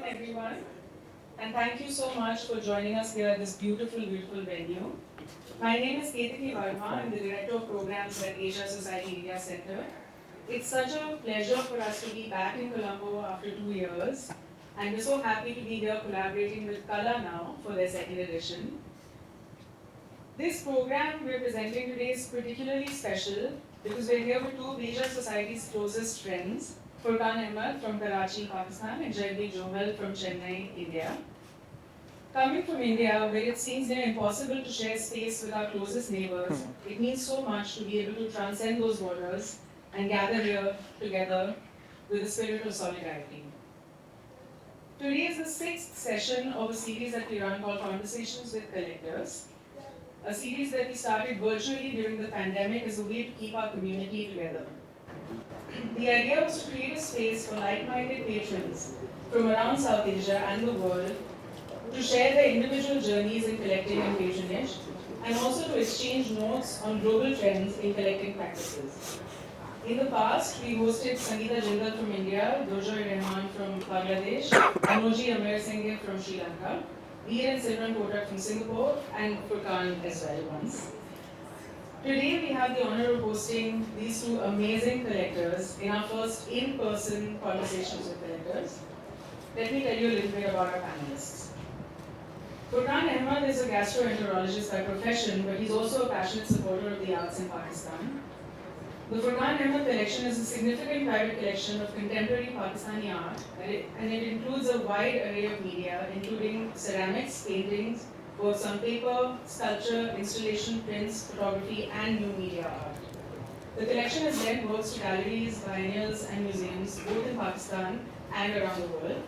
afternoon, everyone. And thank you so much for joining us here at this beautiful, beautiful venue. My name is Ketaki Varma. I'm the Director of Programs at Asia Society India Center. It's such a pleasure for us to be back in Colombo after 2 years. And we're so happy to be here collaborating with Kala now for their second edition. This program we're presenting today is particularly special because we're here with two of Asia Society's closest friends, Furqaan Ahmed from Karachi, Pakistan, and Jaiveer Johal from Chennai, India. Coming from India, where it seems near impossible to share space with our closest neighbors, it means so much to be able to transcend those borders and gather here together with a spirit of solidarity. Today is the sixth session of a series that we run called Conversations with Collectors, a series that we started virtually during the pandemic as a way to keep our community together. The idea was to create a space for like-minded patrons from around South Asia and the world to share their individual journeys in collecting and patronage, and also to exchange notes on global trends in collecting practices. In the past, we hosted Sangeeta Jindal from India, Dojoy Rehman from Bangladesh, Anoji Amir Singh from Sri Lanka, Veer and Simran Kotak from Singapore, and Furqaan as well once. Today we have the honor of hosting these two amazing collectors in our first in-person Conversations with Collectors. Let me tell you a little bit about our panelists. Furqaan Ahmed is a gastroenterologist by profession, but he's also a passionate supporter of the arts in Pakistan. The Furqaan Ahmed collection is a significant private collection of contemporary Pakistani art, and it includes a wide array of media, including ceramics, paintings, works on paper, sculpture, installation, prints, photography, and new media art. The collection has lent works to galleries, biennials, and museums, both in Pakistan and around the world.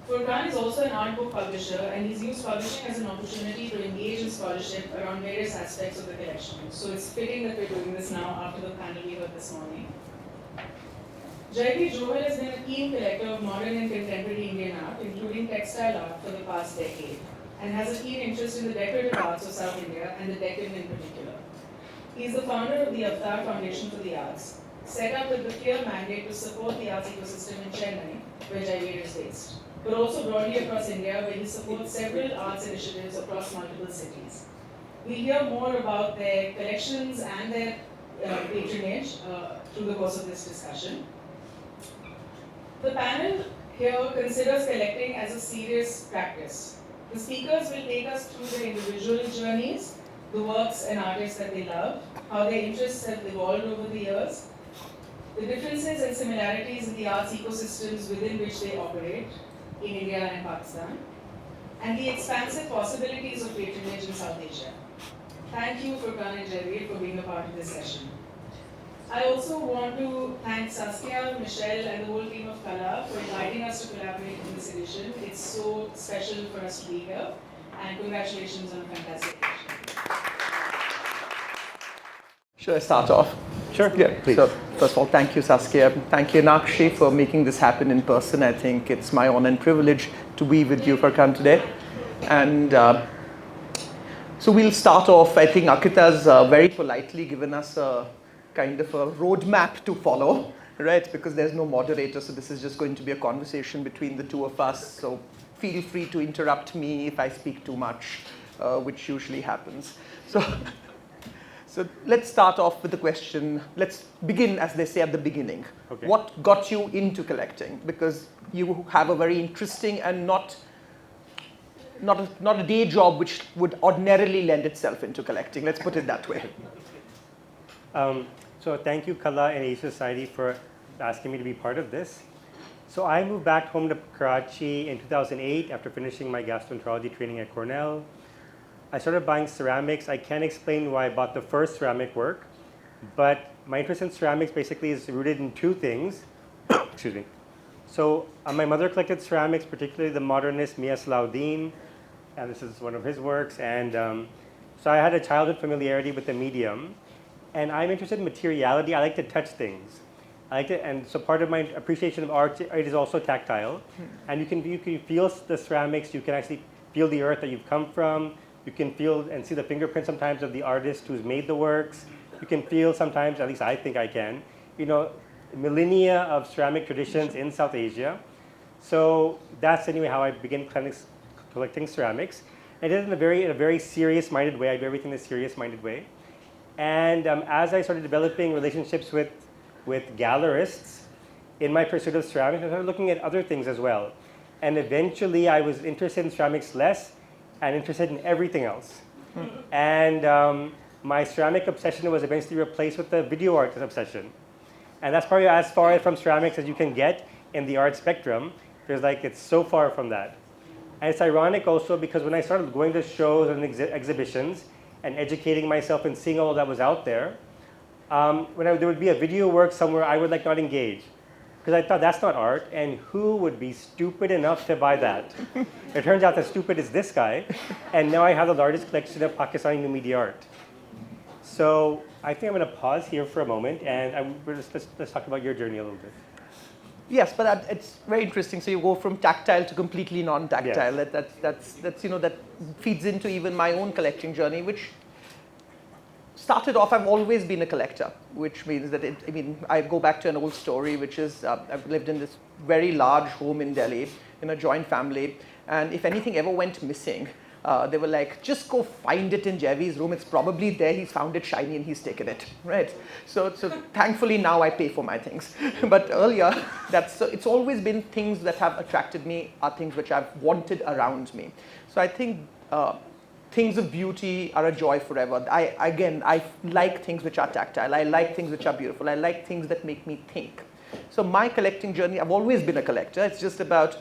Furqaan is also an art book publisher, and he's used publishing as an opportunity to engage in scholarship around various aspects of the collection. So it's fitting that we're doing this now after the panel we heard this morning. Jaiveer Johal has been a keen collector of modern and contemporary Indian art, including textile art, for the past decade, and has a keen interest in the decorative arts of South India and the Deccan in particular. He is the founder of the Avatar Foundation for the Arts, set up with the clear mandate to support the arts ecosystem in Chennai, where Jaiveer is based, but also broadly across India, where he supports several arts initiatives across multiple cities. We'll hear more about their collections and their patronage through the course of this discussion. The panel here considers collecting as a serious practice. The speakers will take us through their individual journeys, the works and artists that they love, how their interests have evolved over the years, the differences and similarities in the arts ecosystems within which they operate, in India and Pakistan, and the expansive possibilities of patronage in South Asia. Thank you, Furqaan and Jaiveer, for being a part of this session. I also want to thank Saskia, Michelle, and the whole team of Kala for inviting us to collaborate in this edition. It's so special for us to be here, and congratulations on a fantastic edition. Should I start off? Sure, Yeah, please. So, first of all, thank you, Saskia. Thank you, Nakshi, for making this happen in person. I think it's my honor and privilege to be with you, Furqaan, today. And so we'll start off. I think Akita's very politely given us a kind of a roadmap to follow, right? Because there's no moderator, so this is just going to be a conversation between the two of us. So feel free to interrupt me if I speak too much, which usually happens. So let's start off with the question. Let's begin, as they say, at the beginning. Okay. What got you into collecting? Because you have a very interesting and not a day job which would ordinarily lend itself into collecting. Let's put it that way. So thank you, Kala and Asia Society, for asking me to be part of this. So I moved back home to Karachi in 2008 after finishing my gastroenterology training at Cornell. I started buying ceramics. I can't explain why I bought the first ceramic work, but my interest in ceramics basically is rooted in two things. Excuse me. So my mother collected ceramics, particularly the modernist Mia Salahuddin, and this is one of his works. And so I had a childhood familiarity with the medium, and I'm interested in materiality. I like to touch things. I like to, and so part of my appreciation of art, it is also tactile, and you can feel the ceramics. You can actually feel the earth that you've come from. You can feel and see the fingerprint sometimes of the artist who's made the works. You can feel sometimes, at least I think I can, millennia of ceramic traditions in South Asia. So that's anyway how I began collecting ceramics. I did it in a very serious-minded way. I do everything in a serious-minded way. And as I started developing relationships with gallerists in my pursuit of ceramics, I started looking at other things as well. And eventually I was interested in ceramics less and interested in everything else. And my ceramic obsession was eventually replaced with the video art obsession. And that's probably as far from ceramics as you can get in the art spectrum. It's so far from that. And it's ironic also because when I started going to shows and exhibitions and educating myself and seeing all that was out there, there would be a video work somewhere, I would not engage. Because I thought that's not art, and who would be stupid enough to buy that? It turns out that stupid is this guy, and now I have the largest collection of Pakistani new media art. So I think I'm going to pause here for a moment, and let's talk about your journey a little bit. Yes, but it's very interesting. So you go from tactile to completely non-tactile. Yes. That's that feeds into even my own collecting journey, which started off. I've always been a collector, which means that I go back to an old story, which is I've lived in this very large home in Delhi in a joint family, and if anything ever went missing, they were like, just go find it in Jaiveer's room. It's probably there. He's found it shiny and he's taken it, right? So thankfully now I pay for my things. But earlier, it's always been things that have attracted me are things which I've wanted around me. So I think things of beauty are a joy forever. I like things which are tactile. I like things which are beautiful. I like things that make me think. So my collecting journey, I've always been a collector. It's just about,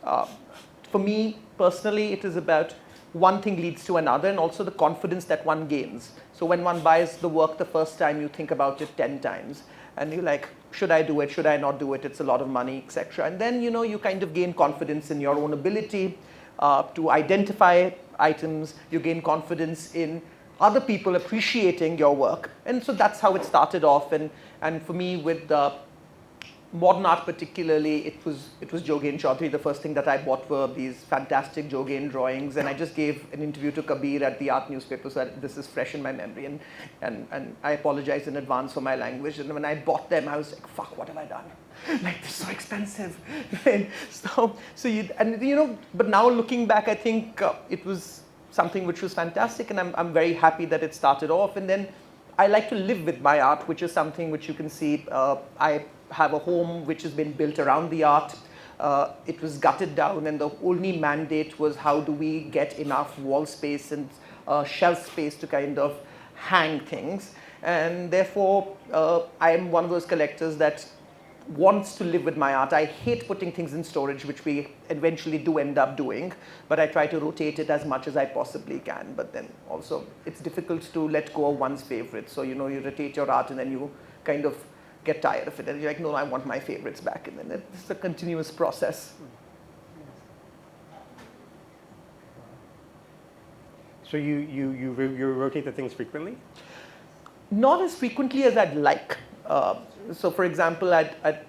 for me personally, it is about one thing leads to another, and also the confidence that one gains. So when one buys the work the first time, you think about it 10 times. And you're like, should I do it? Should I not do it? It's a lot of money, etc. And then, you kind of gain confidence in your own ability to identify items. You gain confidence in other people appreciating your work. And so that's how it started off. And for me, with modern art particularly, it was Jogen Chaudhary. The first thing that I bought were these fantastic Jogen drawings, and I just gave an interview to Kabir at the art newspaper, so this is fresh in my memory, and I apologize in advance for my language. And when I bought them, I was like, fuck, what have I done? This is so expensive. But now looking back, I think it was something which was fantastic, and I'm very happy that it started off. And then I like to live with my art, which is something which you can see. I have a home which has been built around the art. It was gutted down, and the only mandate was how do we get enough wall space and shelf space to kind of hang things. And therefore, I am one of those collectors that wants to live with my art. I hate putting things in storage, which we eventually do end up doing, but I try to rotate it as much as I possibly can. But then also, it's difficult to let go of one's favorites. So, you rotate your art and then you kind of get tired of it. And you're like, no, I want my favorites back. And then it's a continuous process. So you rotate the things frequently? Not as frequently as I'd like. So for example, I'd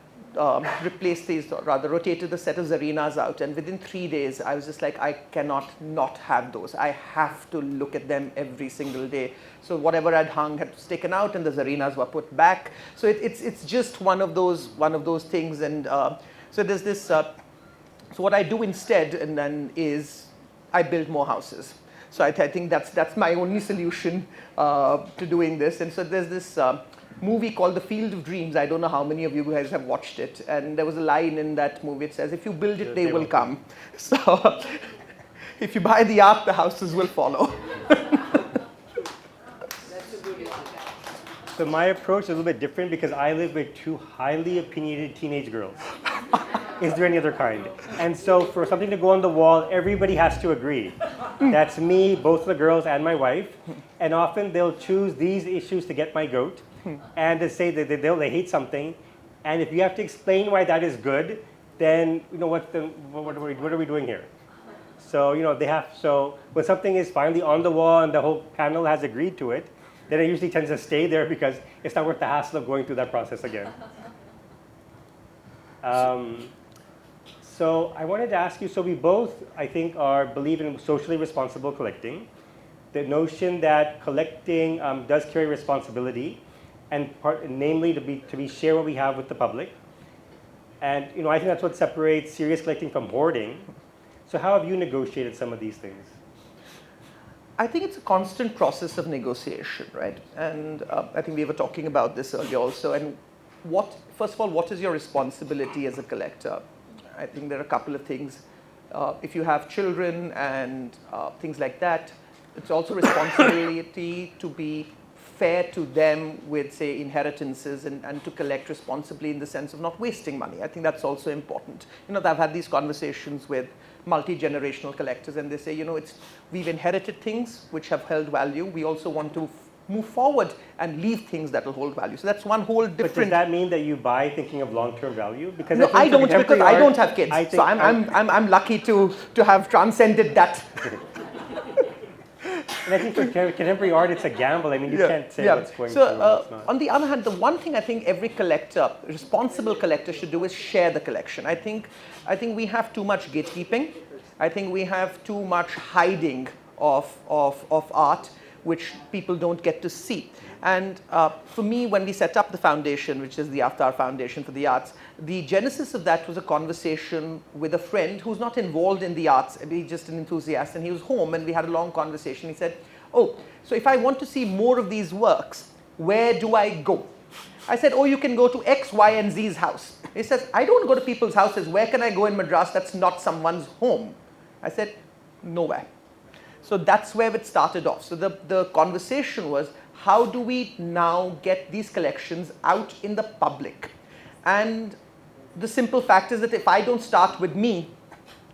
replaced these, or rather rotated the set of Zarinas out, and within 3 days, I was just like, I cannot not have those. I have to look at them every single day. So whatever I'd hung had taken out, and the Zarinas were put back. So it's just one of those things. And so there's this. So what I do instead, and then is I build more houses. So I think that's my only solution to doing this. And so there's this movie called The Field of Dreams. I don't know how many of you guys have watched it. And there was a line in that movie. It says, if you build it, they will come. So if you buy the art, the houses will follow. So my approach is a little bit different because I live with two highly opinionated teenage girls. Is there any other kind? And so for something to go on the wall, everybody has to agree. That's me, both the girls, and my wife. And often they'll choose these issues to get my goat and to say that they hate something. And if you have to explain why that is good, then what are we doing here? So so when something is finally on the wall and the whole panel has agreed to it, then it usually tends to stay there because it's not worth the hassle of going through that process again. So I wanted to ask you, so we both, I think, believe in socially responsible collecting. The notion that collecting does carry responsibility, and namely to share what we have with the public. And I think that's what separates serious collecting from hoarding. So how have you negotiated some of these things? I think it's a constant process of negotiation, right? And I think we were talking about this earlier also. And first of all, what is your responsibility as a collector? I think there are a couple of things. If you have children and things like that, it's also responsibility to be fair to them with, say, inheritances and to collect responsibly in the sense of not wasting money. I think that's also important. I've had these conversations with multi-generational collectors, and they say, we've inherited things which have held value. We also want to move forward and leave things that will hold value. So that's one whole different. But does that mean that you buy thinking of long-term value? Because no, I don't, because I don't have kids. So I'm lucky to have transcended that. And I think for contemporary art, it's a gamble. I mean, you can't say what's going through and what's not. On the other hand, the one thing I think every collector, responsible collector, should do is share the collection. I think we have too much gatekeeping. I think we have too much hiding of art, which people don't get to see. And for me, when we set up the foundation, which is the Avatar Foundation for the Arts, the genesis of that was a conversation with a friend who's not involved in the arts. He's just an enthusiast, and he was home, and we had a long conversation. He said, oh, so if I want to see more of these works, where do I go? I said, oh, you can go to X, Y, and Z's house. He says, I don't go to people's houses. Where can I go in Madras that's not someone's home? I said, nowhere. So that's where it started off. So the conversation was, how do we now get these collections out in the public? And the simple fact is that if I don't start with me,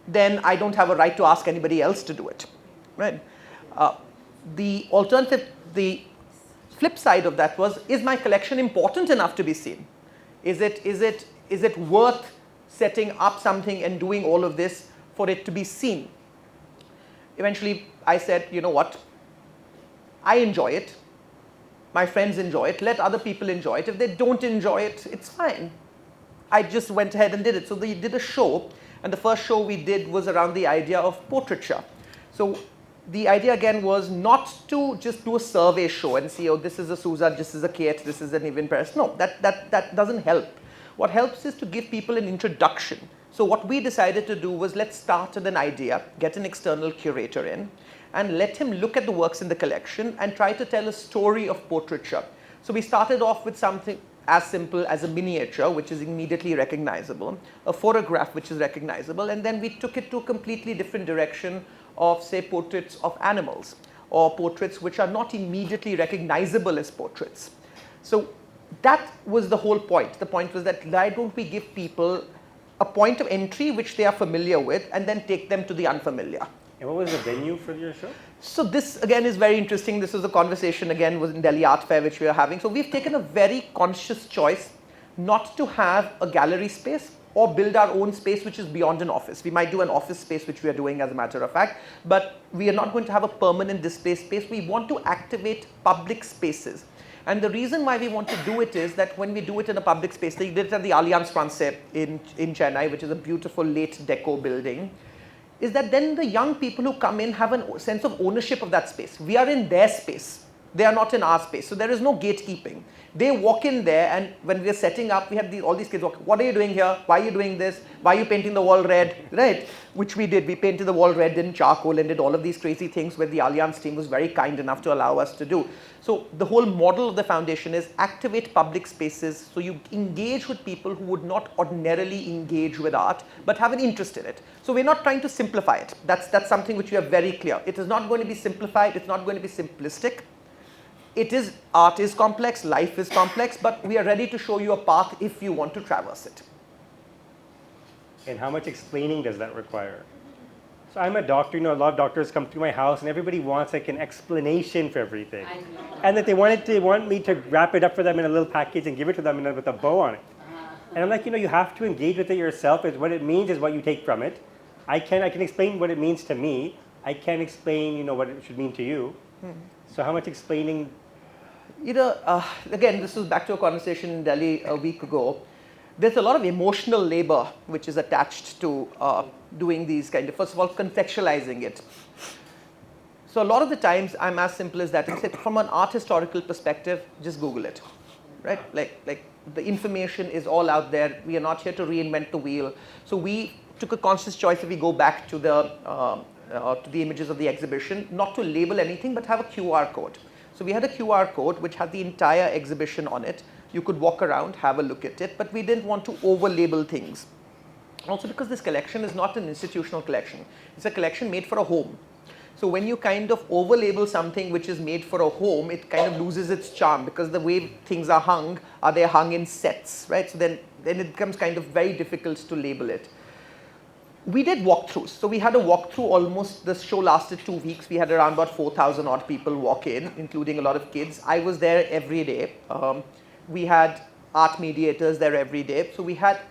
then I don't have a right to ask anybody else to do it, right? The alternative, the flip side of that was, is my collection important enough to be seen? Is it worth setting up something and doing all of this for it to be seen? Eventually, I said, you know what? I enjoy it. My friends enjoy it. Let other people enjoy it. If they don't enjoy it, it's fine. I just went ahead and did it. So they did a show, and the first show we did was around the idea of portraiture. So the idea again was not to just do a survey show and see, oh, this is a Sousa, this is a Kate, this is an Evan Paris. No, that doesn't help. What helps is to give people an introduction. So what we decided to do was, let's start with an idea, get an external curator in, and let him look at the works in the collection and try to tell a story of portraiture. So we started off with something as simple as a miniature, which is immediately recognizable, a photograph which is recognizable, and then we took it to a completely different direction of, say, portraits of animals, or portraits which are not immediately recognizable as portraits. So that was the whole point. The point was that why don't we give people a point of entry which they are familiar with, and then take them to the unfamiliar. And what was the venue for your show? So this again is very interesting. This was a conversation again was in Delhi Art Fair which we are having. So we've taken a very conscious choice not to have a gallery space or build our own space which is beyond an office. We might do an office space, which we are doing as a matter of fact, but we are not going to have a permanent display space. We want to activate public spaces. And the reason why we want to do it is that when we do it in a public space, they did it at the Allianz Francaise in Chennai, which is a beautiful late deco building, is that then the young people who come in have a sense of ownership of that space. We are in their space. They are not in our space. So there is no gatekeeping. They walk in there, and when we are setting up, we have all these kids walk, what are you doing here? Why are you doing this? Why are you painting the wall red? Right? Which we did. We painted the wall red in charcoal and did all of these crazy things where the Allianz team was very kind enough to allow us to do. So the whole model of the foundation is activate public spaces so you engage with people who would not ordinarily engage with art but have an interest in it. So we're not trying to simplify it. That's something which we are very clear. It is not going to be simplified. It's not going to be simplistic. It is, art is complex, life is complex, but we are ready to show you a path if you want to traverse it. And how much explaining does that require? So I'm a doctor, a lot of doctors come to my house and everybody wants like an explanation for everything. And that they want me to wrap it up for them in a little package and give it to them with a bow on it. And I'm like, you have to engage with it yourself. What it means is what you take from it. I can explain what it means to me. I can't explain, what it should mean to you. So how much explaining? Again, this was back to a conversation in Delhi a week ago. There's a lot of emotional labor which is attached to doing these kind of, first of all, contextualizing it. So a lot of the times I'm as simple as that. Except from an art historical perspective, just Google it, right? Like the information is all out there. We are not here to reinvent the wheel. So we took a conscious choice, if we go back to the images of the exhibition, not to label anything, but have a QR code. So we had a QR code which had the entire exhibition on it. You could walk around, have a look at it, but we didn't want to over-label things. Also because this collection is not an institutional collection. It's a collection made for a home. So when you kind of over-label something which is made for a home, it kind of loses its charm, because the way things are they're hung in sets, right? So then it becomes kind of very difficult to label it. We did walkthroughs. So we had a walkthrough almost, the show lasted 2 weeks. We had around about 4,000 odd people walk in, including a lot of kids. I was there every day. We had art mediators there every day. So we had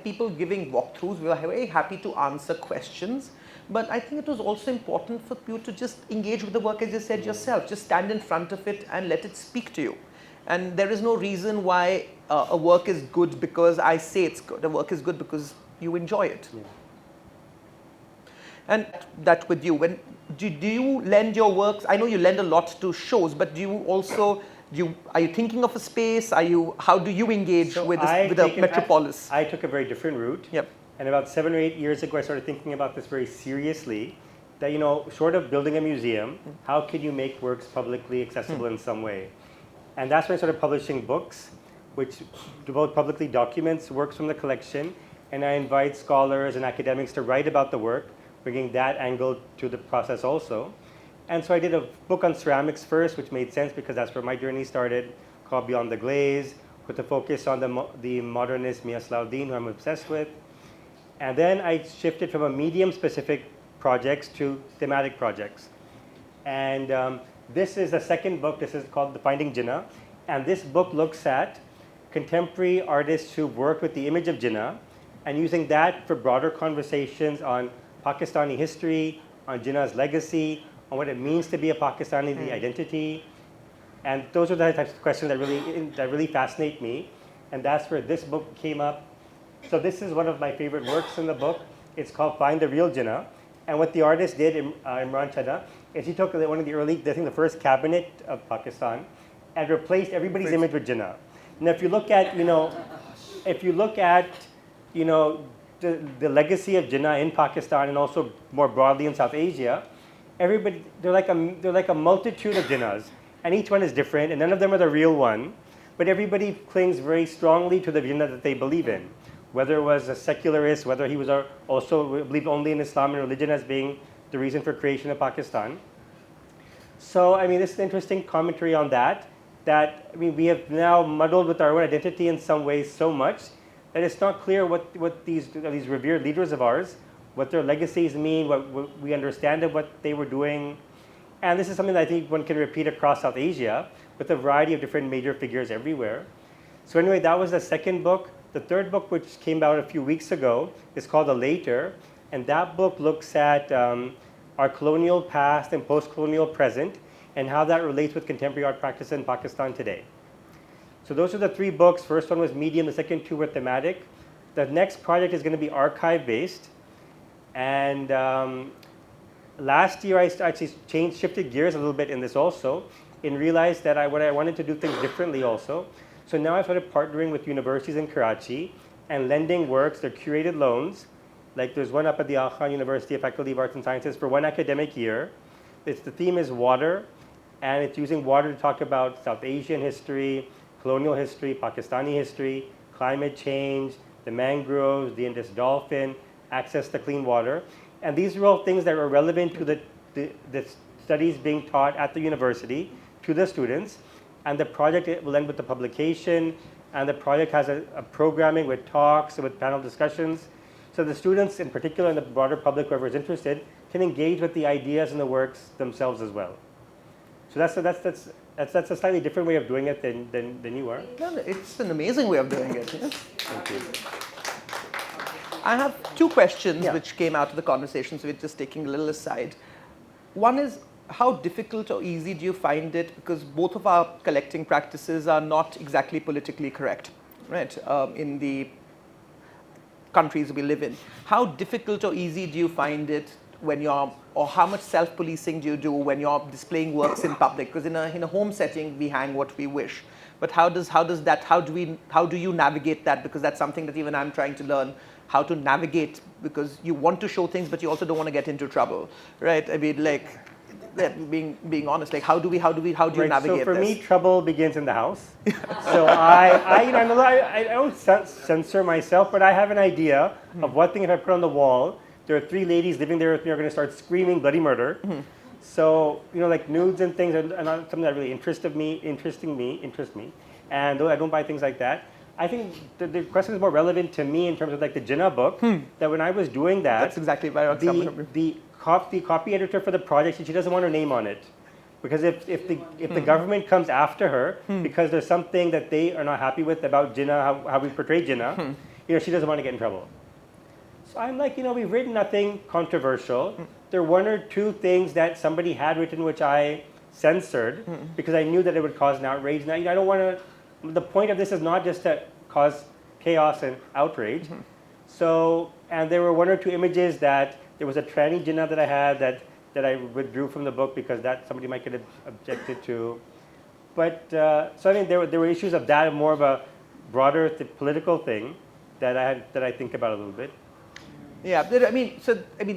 people giving walkthroughs. We were very happy to answer questions. But I think it was also important for you to just engage with the work, as you said yourself. Just stand in front of it and let it speak to you. And there is no reason why a work is good because I say it's good. A work is good because you enjoy it. Yeah. And that with you, do you lend your works? I know you lend a lot to shows, but do you also, are you thinking of a space? How do you engage with the metropolis? I took a very different route. Yep. And about 7 or 8 years ago, I started thinking about this very seriously, that, you know, short of building a museum, how can you make works publicly accessible in some way? And that's when I started publishing books, which both publicly documents works from the collection, and I invite scholars and academics to write about the work, bringing that angle to the process also. And so I did a book on ceramics first, which made sense because that's where my journey started, called Beyond the Glaze, with a focus on the modernist Mia Salahuddin, who I'm obsessed with. And then I shifted from a medium-specific projects to thematic projects. And this is the second book. This is called The Finding Jinnah. And this book looks at contemporary artists who worked with the image of Jinnah and using that for broader conversations on Pakistani history, on Jinnah's legacy, on what it means to be a Pakistani, the identity. And those are the types of questions that really fascinate me. And that's where this book came up. So this is one of my favorite works in the book. It's called Find the Real Jinnah. And what the artist did, Imran Chadha, is he took one of the early, I think the first cabinet of Pakistan, and replaced everybody's image with Jinnah. Now, if you look at, the legacy of Jinnah in Pakistan and also more broadly in South Asia, they're like a multitude of Jinnahs, and each one is different, and none of them are the real one, but everybody clings very strongly to the Jinnah that they believe in, whether it was a secularist, whether he was also believed only in Islam and religion as being the reason for creation of Pakistan. So, I mean, this is an interesting commentary on that, we have now muddled with our own identity in some ways so much that it's not clear what these revered leaders of ours, what their legacies mean, what we understand of what they were doing. And this is something that I think one can repeat across South Asia with a variety of different major figures everywhere. So anyway, that was the second book. The third book, which came out a few weeks ago, is called The Later. And that book looks at our colonial past and post-colonial present and how that relates with contemporary art practice in Pakistan today. So those are the three books. First one was medium, the second two were thematic. The next project is going to be archive-based. And last year, I actually shifted gears a little bit in this also, and realized that I wanted to do things differently also. So now I started partnering with universities in Karachi and lending works, they're curated loans. Like there's one up at the Al Khan University Faculty of Arts and Sciences for one academic year. The theme is water, and it's using water to talk about South Asian history, colonial history, Pakistani history, climate change, the mangroves, the Indus dolphin, access to clean water. And these are all things that are relevant to the studies being taught at the university to the students. And the project will end with the publication, and the project has a programming with talks and with panel discussions. So the students in particular and the broader public, whoever is interested, can engage with the ideas and the works themselves as well. So that's a slightly different way of doing it than you are. No, it's an amazing way of doing it. Yes? Thank you. I have two questions which came out of the conversation, so we're just taking a little aside. One is, how difficult or easy do you find it? Because both of our collecting practices are not exactly politically correct, right? In the countries we live in. How difficult or easy do you find it when or how much self-policing do you do when you're displaying works in public? Because in a home setting, we hang what we wish. But how do you navigate that? Because that's something that even I'm trying to learn how to navigate, because you want to show things, but you also don't want to get into trouble, right? I mean, like, being honest, like, how do you navigate So for this? me, trouble begins in the house. So I don't censor myself, but I have an idea of what thing if I put on the wall. There are 3 ladies living there with me are going to start screaming bloody murder. So like nudes and things are not something that really interest me. And though I don't buy things like that, I think the question is more relevant to me in terms of like the Jinnah book. That when I was doing that, That's exactly why I was coming up. the copy editor for the project, she doesn't want her name on it, because if the government comes after her because there's something that they are not happy with about Jinnah, how we portray Jinnah, she doesn't want to get in trouble. So I'm like, we've written nothing controversial. There are 1 or 2 things that somebody had written which I censored because I knew that it would cause an outrage. Now, I don't want to. The point of this is not just to cause chaos and outrage. So, and there were 1 or 2 images that there was a tranny Jinnah that I had that I withdrew from the book because that somebody might get objected to. But so I mean, there were issues of that, more of a broader political thing that I think about a little bit. Yeah, I mean,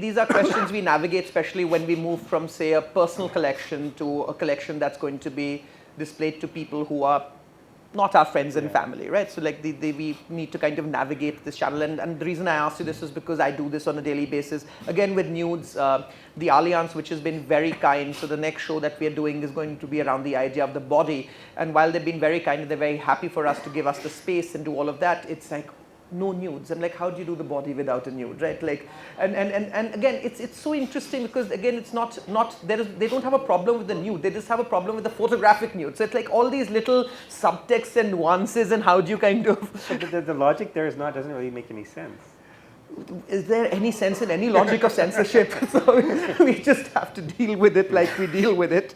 these are questions we navigate, especially when we move from, say, a personal collection to a collection that's going to be displayed to people who are not our friends and family, right? So like we need to kind of navigate this channel. And the reason I asked you this is because I do this on a daily basis. Again, with nudes, the Alliance, which has been very kind. So the next show that we are doing is going to be around the idea of the body. And while they've been very kind and they're very happy for us to give us the space and do all of that, it's like, no nudes. I'm like, how do you do the body without a nude, right? Like, and again, it's so interesting because again, it's not they don't have a problem with the nude. They just have a problem with the photographic nude. So it's like all these little subtexts and nuances, and how do you kind of? So the logic there doesn't really make any sense. Is there any sense in any logic of censorship? So we just have to deal with it like we deal with it.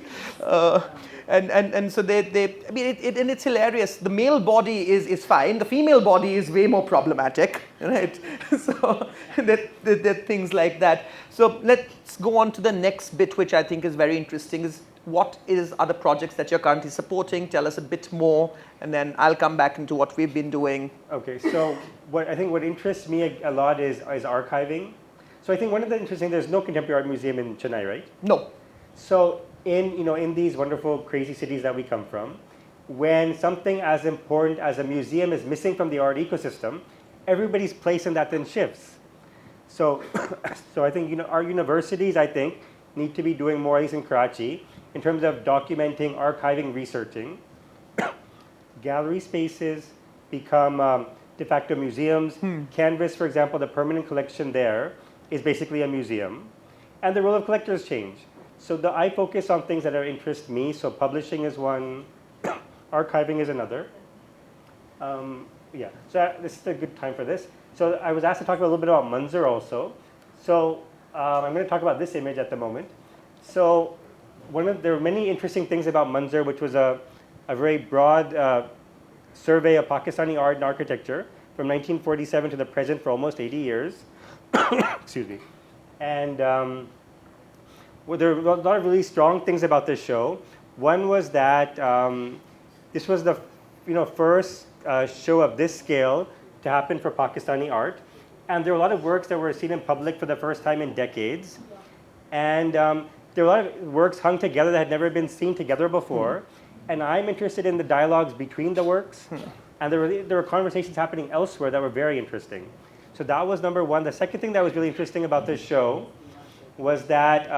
And so I mean, and it's hilarious. The male body is fine. The female body is way more problematic, right? So there are things like that. So let's go on to the next bit, which I think is very interesting, is what are the projects that you're currently supporting? Tell us a bit more, and then I'll come back into what we've been doing. Okay, so what interests me a lot is archiving. So I think one of the interesting, there's no contemporary art museum in Chennai, right? No. So in these wonderful, crazy cities that we come from, when something as important as a museum is missing from the art ecosystem, everybody's place in that then shifts. So, so I think our universities, I think, need to be doing more, at least in Karachi, in terms of documenting, archiving, researching. Gallery spaces become de facto museums. Canvas, for example, the permanent collection there is basically a museum. And the role of collectors change. So I focus on things that interest me. So publishing is one, archiving is another. Yeah, so this is a good time for this. So I was asked to talk a little bit about Manzar also. So I'm going to talk about this image at the moment. So there were many interesting things about Manzar, which was a very broad survey of Pakistani art and architecture from 1947 to the present for almost 80 years. Excuse me. And there were a lot of really strong things about this show. One was that this was the first show of this scale to happen for Pakistani art. And there were a lot of works that were seen in public for the first time in decades. And there were a lot of works hung together that had never been seen together before. And I'm interested in the dialogues between the works. And there were conversations happening elsewhere that were very interesting. So that was number one. The second thing that was really interesting about this show was that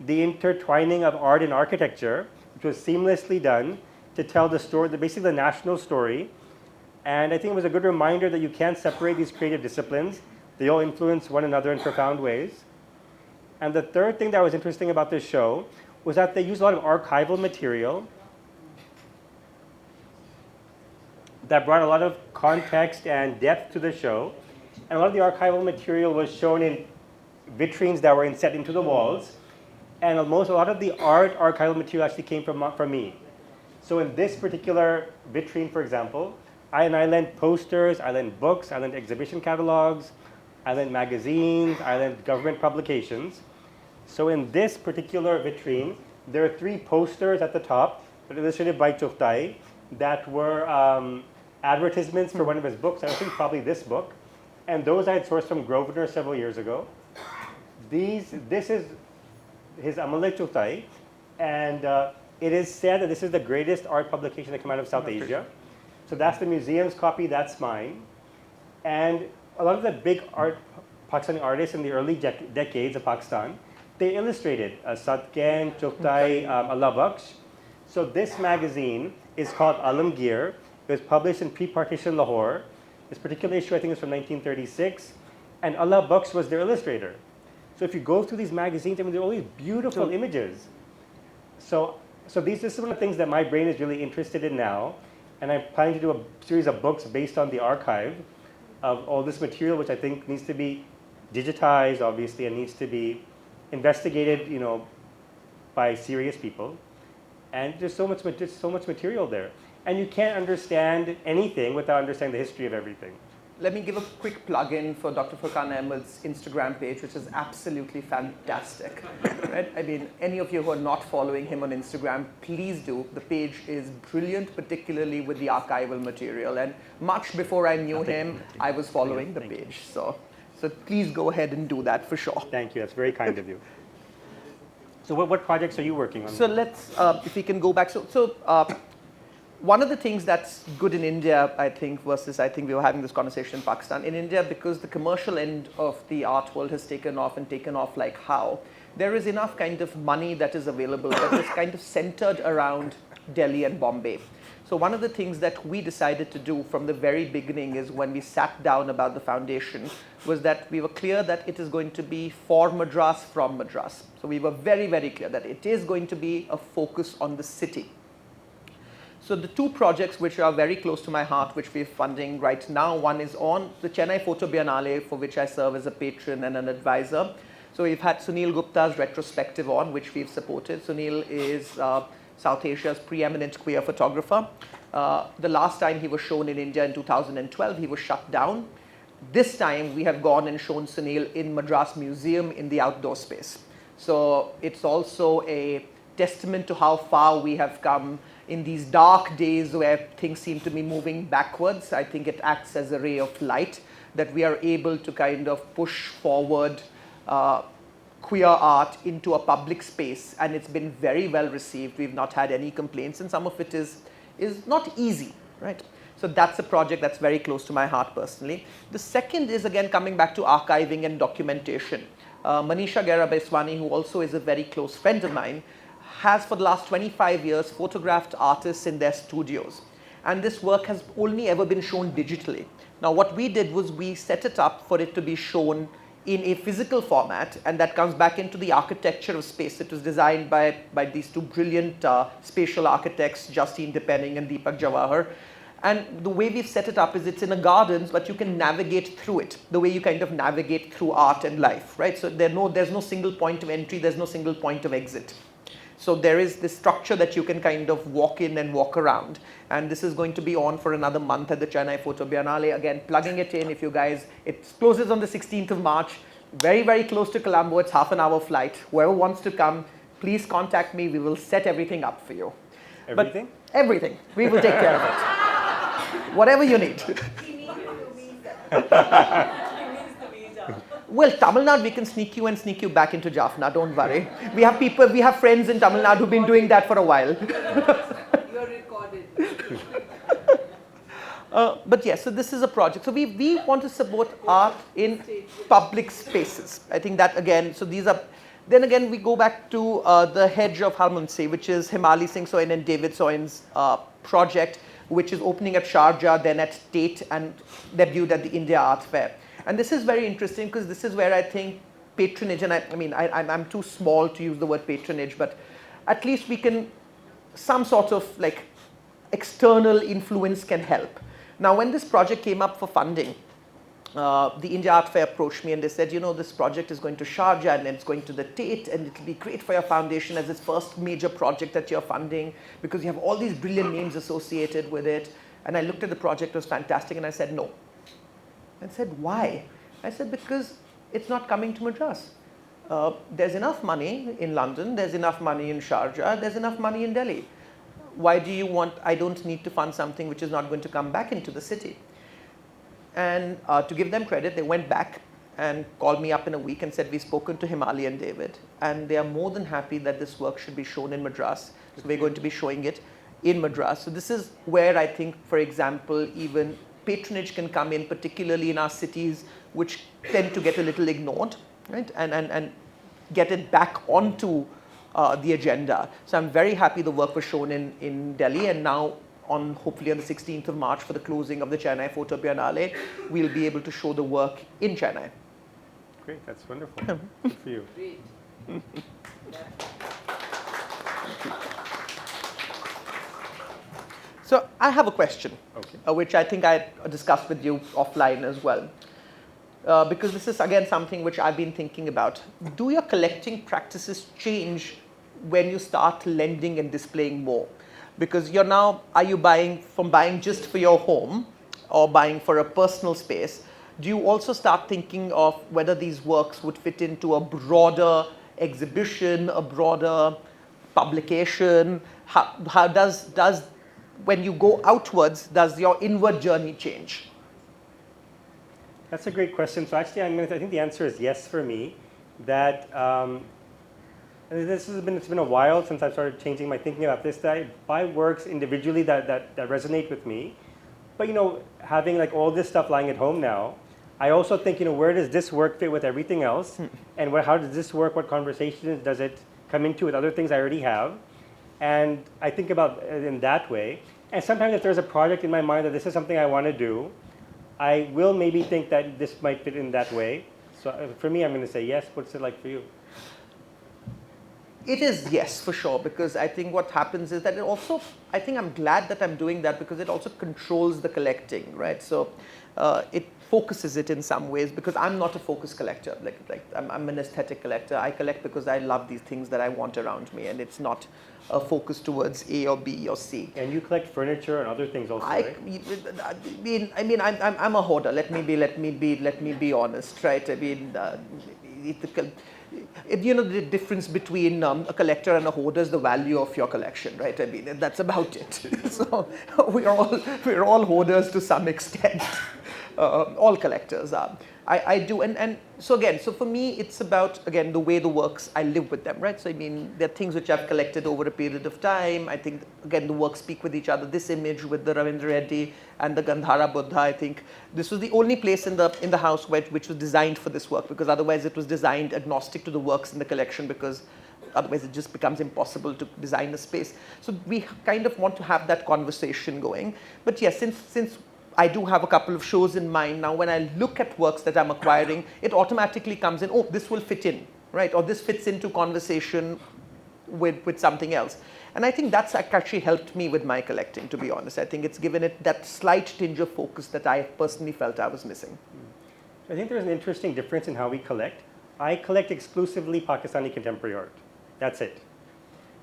the intertwining of art and architecture, which was seamlessly done to tell the story, basically the national story. And I think it was a good reminder that you can't separate these creative disciplines. They all influence one another in profound ways. And the third thing that was interesting about this show was that they used a lot of archival material that brought a lot of context and depth to the show. And a lot of the archival material was shown in vitrines that were set into the walls. And a lot of the archival material actually came from me. So in this particular vitrine, for example, I lent posters, I lent books, I lent exhibition catalogs, I lent magazines, I lent government publications. So in this particular vitrine, there are 3 posters at the top that are illustrated by Chuftai. that were advertisements for one of his books. I think probably this book. And those I had sourced from Grosvenor several years ago. This is his Amalek Chutai, and it is said that this is the greatest art publication that came out of South Asia. So that's the museum's copy, that's mine. And a lot of the big Pakistani artists in the early decades of Pakistan, they illustrated Satken, Chutai, Allah Baksh. So this magazine is called Alamgir. It was published in pre-partition Lahore. This particular issue, I think, is from 1936. And Allah Baksh was their illustrator. So if you go through these magazines, I mean, they're all these beautiful images. So this is one of the things that my brain is really interested in now. And I'm planning to do a series of books based on the archive of all this material, which I think needs to be digitized, obviously, and needs to be investigated, by serious people. And there's so much material there. And you can't understand anything without understanding the history of everything. Let me give a quick plug-in for Dr. Furqaan Ahmed's Instagram page, which is absolutely fantastic. Right? I mean, any of you who are not following him on Instagram, please do. The page is brilliant, particularly with the archival material. And much before I knew him, I was following the page. So please go ahead and do that for sure. Thank you. That's very kind of you. So what projects are you working on? So let's, if we can go back. One of the things that's good in India, I think, versus I think we were having this conversation in Pakistan. In India, because the commercial end of the art world has taken off and taken off like how, there is enough kind of money that is available that is kind of centered around Delhi and Bombay. So one of the things that we decided to do from the very beginning is when we sat down about the foundation was that we were clear that it is going to be for Madras, from Madras. So we were very, very clear that it is going to be a focus on the city. So the two projects which are very close to my heart, which we're funding right now, one is on the Chennai Photo Biennale, for which I serve as a patron and an advisor. So we've had Sunil Gupta's retrospective on, which we've supported. Sunil is South Asia's preeminent queer photographer. The last time he was shown in India in 2012, he was shut down. This time we have gone and shown Sunil in Madras Museum in the outdoor space. So it's also a testament to how far we have come in these dark days where things seem to be moving backwards. I think it acts as a ray of light that we are able to kind of push forward queer art into a public space, and it's been very well received. We've not had any complaints, and some of it is not easy, right? So that's a project that's very close to my heart personally. The second is, again, coming back to archiving and documentation. Manisha Gera-Beswani, who also is a very close friend of mine, has for the last 25 years photographed artists in their studios. And this work has only ever been shown digitally. Now what we did was we set it up for it to be shown in a physical format, and that comes back into the architecture of space. It was designed by these two brilliant spatial architects, Justine Depenning and Deepak Jawahar. And the way we've set it up is it's in a gardens, but you can navigate through it, the way you kind of navigate through art and life, right? So there's no single point of entry, there's no single point of exit. So there is this structure that you can kind of walk in and walk around. And this is going to be on for another month at the Chennai Photo Biennale. Again, plugging it in if you guys, it closes on the 16th of March, very, very close to Colombo. It's half an hour flight. Whoever wants to come, please contact me. We will set everything up for you. Everything? But everything. We will take care of it. Whatever you need. Well, Tamil Nadu, we can sneak you back into Jaffna, don't worry. We have friends in Tamil Nadu who've been doing that for a while. You're recorded. But yes, so this is a project. So we want to support art in public spaces. I think that again, so these are, then again we go back to the Hedge of Harmansi, which is Himali Singh Soin and David Soin's project, which is opening at Sharjah, then at Tate, and debuted at the India Art Fair. And this is very interesting because this is where I think patronage, and I'm too small to use the word patronage, but at least we can, some sort of like external influence can help. Now, when this project came up for funding, the India Art Fair approached me and they said, you know, this project is going to Sharjah and it's going to the Tate, and it'll be great for your foundation as its first major project that you're funding because you have all these brilliant names associated with it. And I looked at the project, it was fantastic, and I said no. I said, why? I said, because it's not coming to Madras. There's enough money in London, there's enough money in Sharjah, there's enough money in Delhi. why do you want, I don't need to fund something which is not going to come back into the city. And to give them credit, they went back and called me up in a week and said, we've spoken to Himali and David, and they are more than happy that this work should be shown in Madras. So we're going to be showing it in Madras. So this is where I think, for example, even patronage can come in, particularly in our cities, which tend to get a little ignored, right? And get it back onto the agenda. So I'm very happy the work was shown in Delhi, and now hopefully on the 16th of March for the closing of the Chennai Photo Biennale, we'll be able to show the work in Chennai. Great, that's wonderful. Good for you. Great. So I have a question, Okay. which I think I discussed with you offline as well. Because this is again something which I've been thinking about. Do your collecting practices change when you start lending and displaying more? Because are you buying just for your home or buying for a personal space? Do you also start thinking of whether these works would fit into a broader exhibition, a broader publication? How does when you go outwards, does your inward journey change? That's a great question. So actually, I think the answer is yes for me. That it's been a while since I've started changing my thinking about this. That I buy works individually that resonate with me. But having like all this stuff lying at home now, I also think where does this work fit with everything else, and how does this work? What conversations does it come into with other things I already have? And I think about it in that way. And sometimes if there's a project in my mind that this is something I want to do, I will maybe think that this might fit in that way. So for me, I'm going to say yes. What's it like for you? It is yes, for sure, because I think what happens is that I think I'm glad that I'm doing that because it also controls the collecting, right? So it focuses it in some ways, because I'm not a focus collector. I'm an aesthetic collector. I collect because I love these things that I want around me, and it's not a focus towards A or B or C. And you collect furniture and other things also, right? I'm a hoarder. Let me be honest, right? I mean, the difference between a collector and a hoarder is the value of your collection, right? I mean, that's about it. So we're all hoarders to some extent. All collectors are. I do, and so for me, it's about, again, the way the works, I live with them, right? So I mean, there are things which I've collected over a period of time. I think, again, the works speak with each other. This image with the Ravindra Reddy and the Gandhara Buddha, I think this was the only place in the house which was designed for this work, because otherwise it was designed agnostic to the works in the collection, because otherwise it just becomes impossible to design a space. So we kind of want to have that conversation going. But yes, since I do have a couple of shows in mind now, when I look at works that I'm acquiring, it automatically comes in, oh, this will fit in, right? Or this fits into conversation with something else. And I think that's actually helped me with my collecting, to be honest. I think it's given it that slight tinge of focus that I personally felt I was missing. I think there's an interesting difference in how we collect. I collect exclusively Pakistani contemporary art. That's it.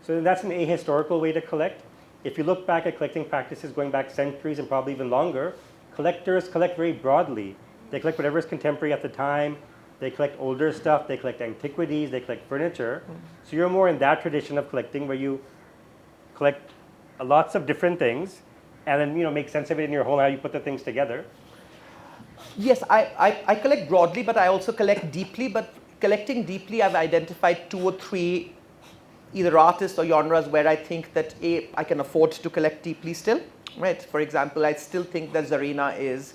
So that's an ahistorical way to collect. If you look back at collecting practices going back centuries and probably even longer, collectors collect very broadly. They collect whatever is contemporary at the time. They collect older stuff. They collect antiquities. They collect furniture. So you're more in that tradition of collecting, where you collect lots of different things, and then make sense of it in your home, how you put the things together. Yes, I collect broadly, but I also collect deeply. But collecting deeply, I've identified 2 or 3 either artists or genres where I think that I can afford to collect deeply still, right? For example, I still think that Zarina is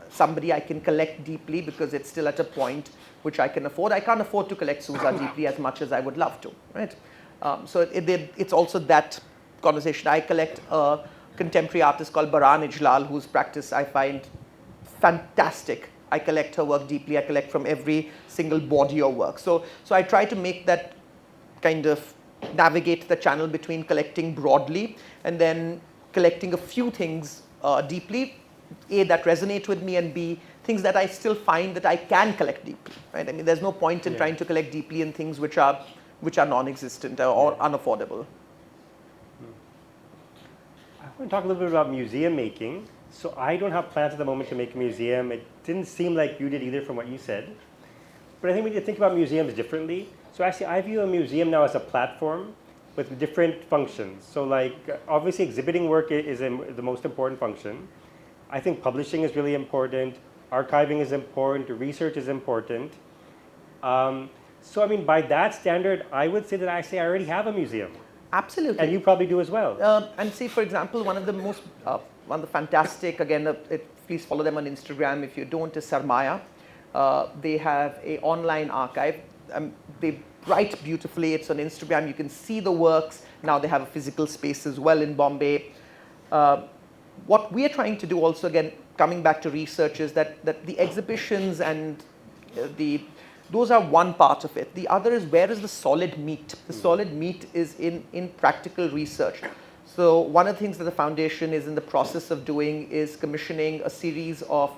somebody I can collect deeply because it's still at a point which I can afford. I can't afford to collect Sousa deeply as much as I would love to, right? So it's also that conversation. I collect a contemporary artist called Baran Ijlal, whose practice I find fantastic. I collect her work deeply. I collect from every single body of work. So I try to make that kind of navigate the channel between collecting broadly and then collecting a few things deeply, A, that resonate with me, and B, things that I still find that I can collect deeply, right? I mean, there's no point in trying to collect deeply in things which are non-existent or unaffordable. I want to talk a little bit about museum making. So I don't have plans at the moment to make a museum. It didn't seem like you did either from what you said. But I think we need to think about museums differently. So actually, I view a museum now as a platform. with different functions. So like, obviously exhibiting work is the most important function. I think publishing is really important, archiving is important, research is important. So I mean, by that standard, I would say that actually I already have a museum. Absolutely. And you probably do as well. And see, for example, one of the fantastic, again, please follow them on Instagram if you don't, is Sarmaya. They have an online archive. They write beautifully. It's on Instagram. You can see the works. Now they have a physical space as well in Bombay. What we are trying to do also, again, coming back to research, is that the exhibitions and those are one part of it. The other is, where is the solid meat? The solid meat is in practical research. So one of the things that the foundation is in the process of doing is commissioning a series of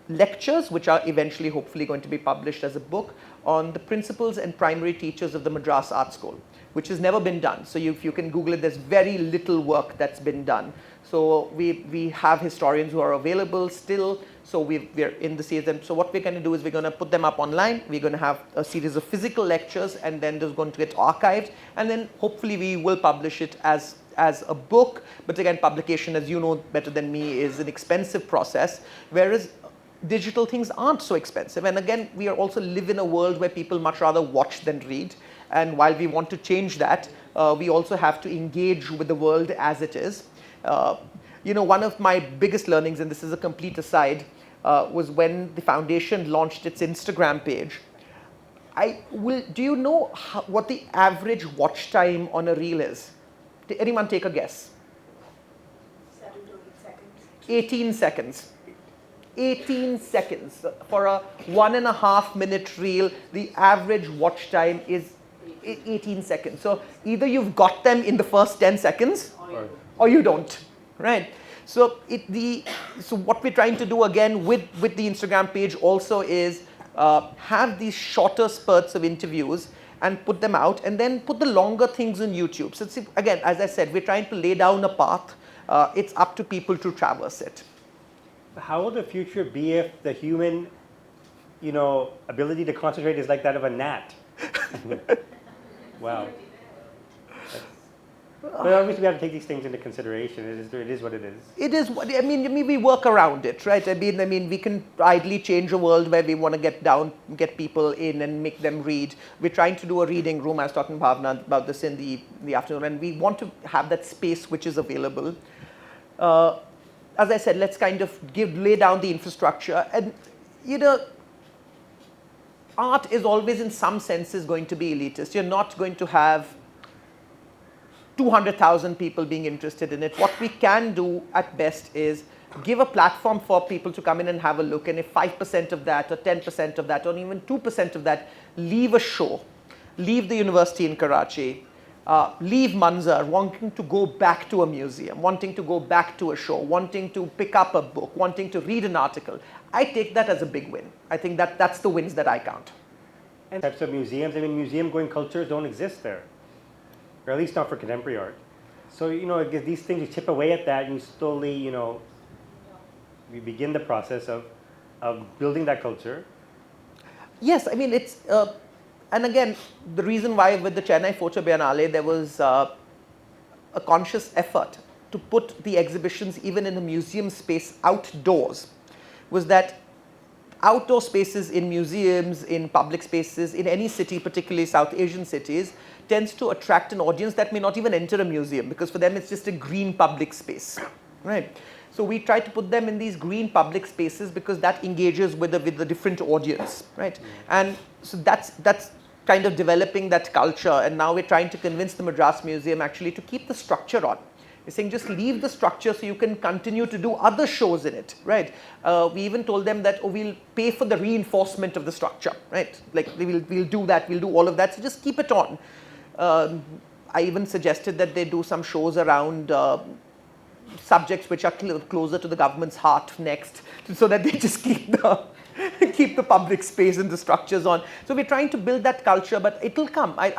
lectures, which are eventually hopefully going to be published as a book, on the principals and primary teachers of the Madras Art School, which has never been done. So if you can Google it, there's very little work that's been done. So we have historians who are available still. So we're in the season. So what we're going to do is we're going to put them up online. We're going to have a series of physical lectures, and then there's going to get archived. And then hopefully we will publish it as a book. But again, publication, as you know better than me, is an expensive process, whereas digital things aren't so expensive. And again, we are also live in a world where people much rather watch than read. And while we want to change that, we also have to engage with the world as it is. One of my biggest learnings, and this is a complete aside, was when the foundation launched its Instagram page. Do you know what the average watch time on a reel is? Did anyone take a guess? 7 to 8 seconds. 18 seconds. 18 seconds. For a 1.5 minute reel, the average watch time is 18 seconds. So either you've got them in the first 10 seconds or you don't, right? So what we're trying to do again with the Instagram page also is have these shorter spurts of interviews and put them out, and then put the longer things on YouTube. So again, as I said, we're trying to lay down a path. It's up to people to traverse it. How will the future be if the human, ability to concentrate is like that of a gnat? Wow. But obviously we have to take these things into consideration. It is what it is. It is what, we work around it, right? I mean, we can idly change a world where we want to get people in and make them read. We're trying to do a reading room. I was talking to Bhavna about this in the afternoon, and we want to have that space which is available. As I said, let's kind of lay down the infrastructure. And, art is always in some senses going to be elitist. You're not going to have 200,000 people being interested in it. What we can do at best is give a platform for people to come in and have a look. And if 5% of that or 10% of that or even 2% of that leave a show, leave the university in Karachi, leave Manzar wanting to go back to a museum, wanting to go back to a show, wanting to pick up a book, wanting to read an article, I take that as a big win. I think that's the wins that I count. And types of museums, museum-going cultures don't exist there, or at least not for contemporary art. So, these things, you chip away at that, and you slowly, we begin the process of building that culture. Yes, it's, and again, the reason why with the Chennai Photo Biennale, there was a conscious effort to put the exhibitions even in a museum space outdoors, was that outdoor spaces in museums, in public spaces, in any city, particularly South Asian cities, tends to attract an audience that may not even enter a museum, because for them it's just a green public space, right? So we try to put them in these green public spaces because that engages with a different audience, right? And so that's kind of developing that culture, and now we're trying to convince the Madras Museum actually to keep the structure on. We're saying just leave the structure so you can continue to do other shows in it, right? We even told them that we'll pay for the reinforcement of the structure, right? Like we'll do that, we'll do all of that, so just keep it on. I even suggested that they do some shows around subjects which are closer to the government's heart next, so that they just keep the public space and the structures on. So we're trying to build that culture, but it'll come. I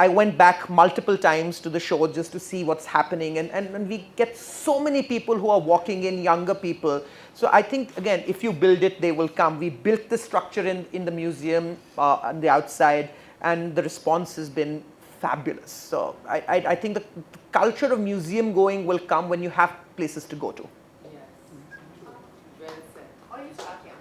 went back multiple times to the show just to see what's happening, and we get so many people who are walking in, younger people. So I think, again, if you build it, they will come. We built the structure in the museum on the outside, and the response has been fabulous. So I think the culture of museum going will come when you have places to go to. Well said. Or you start young.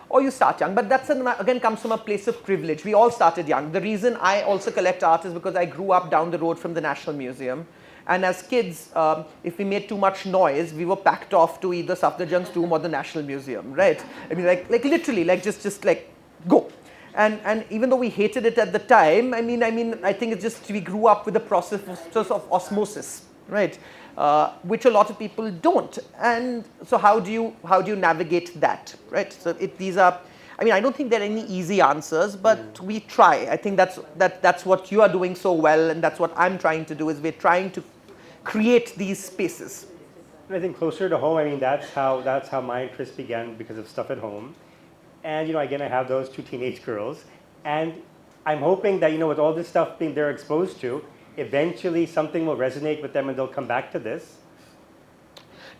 Or you start young, but that's again comes from a place of privilege. We all started young. The reason I also collect art is because I grew up down the road from the National Museum. And as kids, if we made too much noise, we were packed off to either Safdarjung's room or the National Museum, right? I mean, like literally, like just like go. And even though we hated it at the time, I think it's just we grew up with the process of osmosis, right? Which a lot of people don't. And so how do you navigate that, right? So these are. I don't think there are any easy answers, but we try. I think that's what you are doing so well, and that's what I'm trying to do. Is we're trying to create these spaces. And I think closer to home, that's how my interest began because of stuff at home. And again, I have those 2 teenage girls, and I'm hoping that with all this stuff they're exposed to, eventually something will resonate with them and they'll come back to this.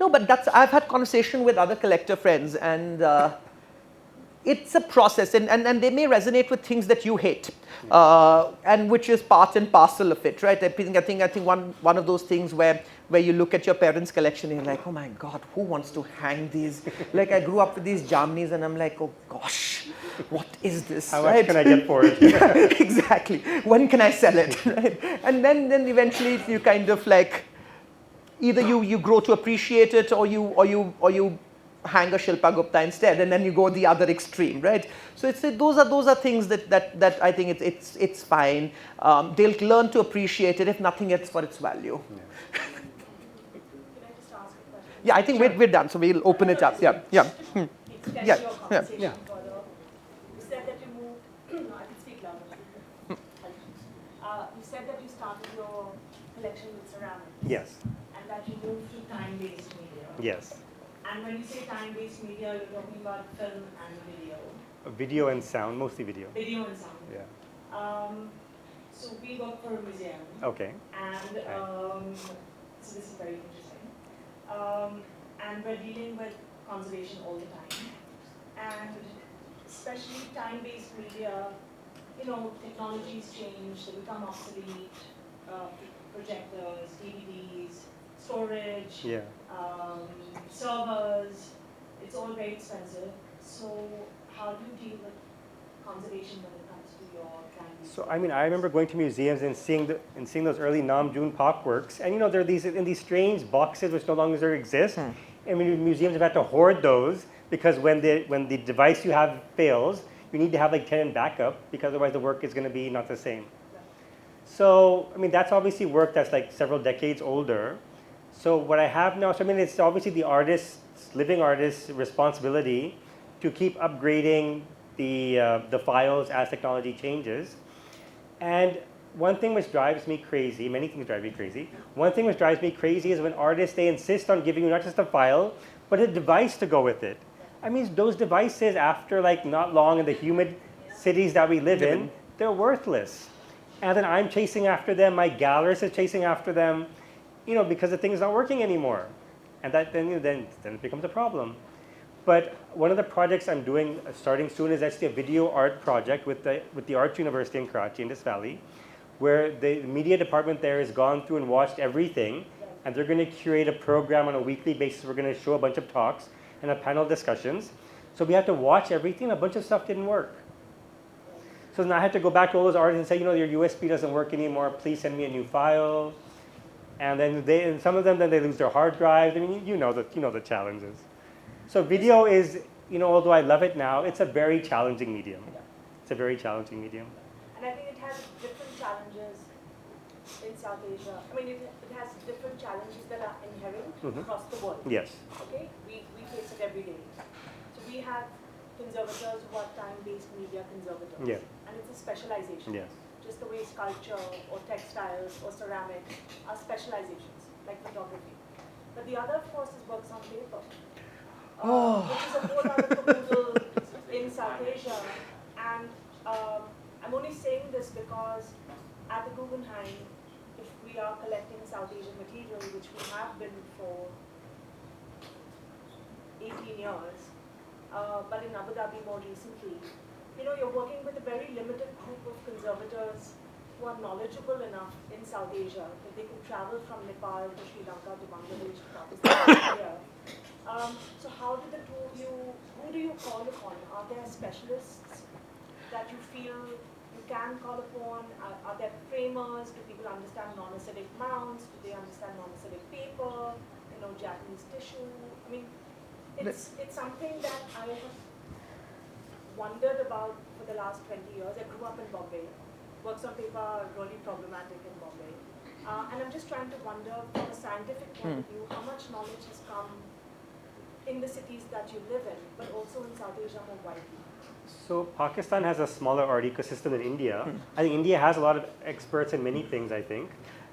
No, but I've had conversation with other collector friends, and it's a process, and they may resonate with things that you hate, and which is part and parcel of it, right? I think one of those things where you look at your parents' collection and you're like, oh my God, who wants to hang these? Like I grew up with these Jamnis and I'm like, oh gosh, what is this? How much can I get for it? Yeah, exactly. When can I sell it? Right? And then eventually you kind of like, either you grow to appreciate it or you hang a Shilpa Gupta instead, and then you go the other extreme, right? So those are things that I think it's fine. They'll learn to appreciate it, if nothing else, for its value. Yeah. Can I just ask a question? Yeah, I think we're done, so we'll open it up. Yeah. Extend Yeah, your yeah. conversation further. You said that you moved. No, I can speak louder. You said that you started your collection with ceramics. Yes. And that you moved to time-based media. Yes. And when you say time-based media, you're talking about film and video. Video and sound, mostly video. Video and sound. Yeah. So we work for a museum. Okay. And so this is very interesting. And we're dealing with conservation all the time. And especially time-based media, technologies change, they become obsolete, projectors, DVDs, storage, Yeah. Servers, it's all very expensive. So how do you deal with conservation when it comes to your time-based? So I remember going to museums and seeing those early Nam June Pak works, and there are these in these strange boxes which no longer exist. And museums have had to hoard those because when the device you have fails, you need to have like 10 in backup because otherwise the work is going to be not the same. So that's obviously work that's like several decades older. So what I have now, it's obviously the living artist's responsibility to keep upgrading the files as technology changes. And one thing which drives me crazy, many things drive me crazy. One thing which drives me crazy is when artists, they insist on giving you not just a file, but a device to go with it. Those devices, after like not long in the humid cities that we live in, they're worthless. And then I'm chasing after them, my gallerist is chasing after them, because the thing is not working anymore. And that then it becomes a problem. But one of the projects I'm doing, starting soon, is actually a video art project with the Arts University in Karachi, in this valley, where the media department there has gone through and watched everything, and they're going to curate a program on a weekly basis. We're going to show a bunch of talks and a panel discussions. So we had to watch everything. A bunch of stuff didn't work. So then I had to go back to all those artists and say, your USB doesn't work anymore. Please send me a new file. And then some of them, they lose their hard drives. You know the challenges. So video is, although I love it now, it's a very challenging medium. It's a very challenging medium. And I think it has different challenges in South Asia. It has different challenges that are inherent across the world. Yes. Okay? We face it every day. So we have conservators who are time-based media conservators. Yeah. And it's a specialization. Yes. Just the way sculpture or textiles or ceramics are specializations, like photography. But the other, of course, works on paper. Which is a whole other caboodle in South Asia. And I'm only saying this because at the Guggenheim, if we are collecting South Asian material, which we have been for 18 years, but in Abu Dhabi more recently, you're working with a very limited group of conservators who are knowledgeable enough in South Asia that they could travel from Nepal to Sri Lanka to Bangladesh to Pakistan to India. So how do the two of you, who do you call upon? Are there specialists that you feel you can call upon? Are there framers? Do people understand non-acidic mounts? Do they understand non-acidic paper? Japanese tissue? I mean, it's something that I have wondered about for the last 20 years. I grew up in Bombay. Works on paper are really problematic in Bombay. And I'm just trying to wonder, from a scientific point of view, how much knowledge has come in the cities that you live in, but also in South Asia more widely. So Pakistan has a smaller art ecosystem than India. I think India has a lot of experts in many things, I think,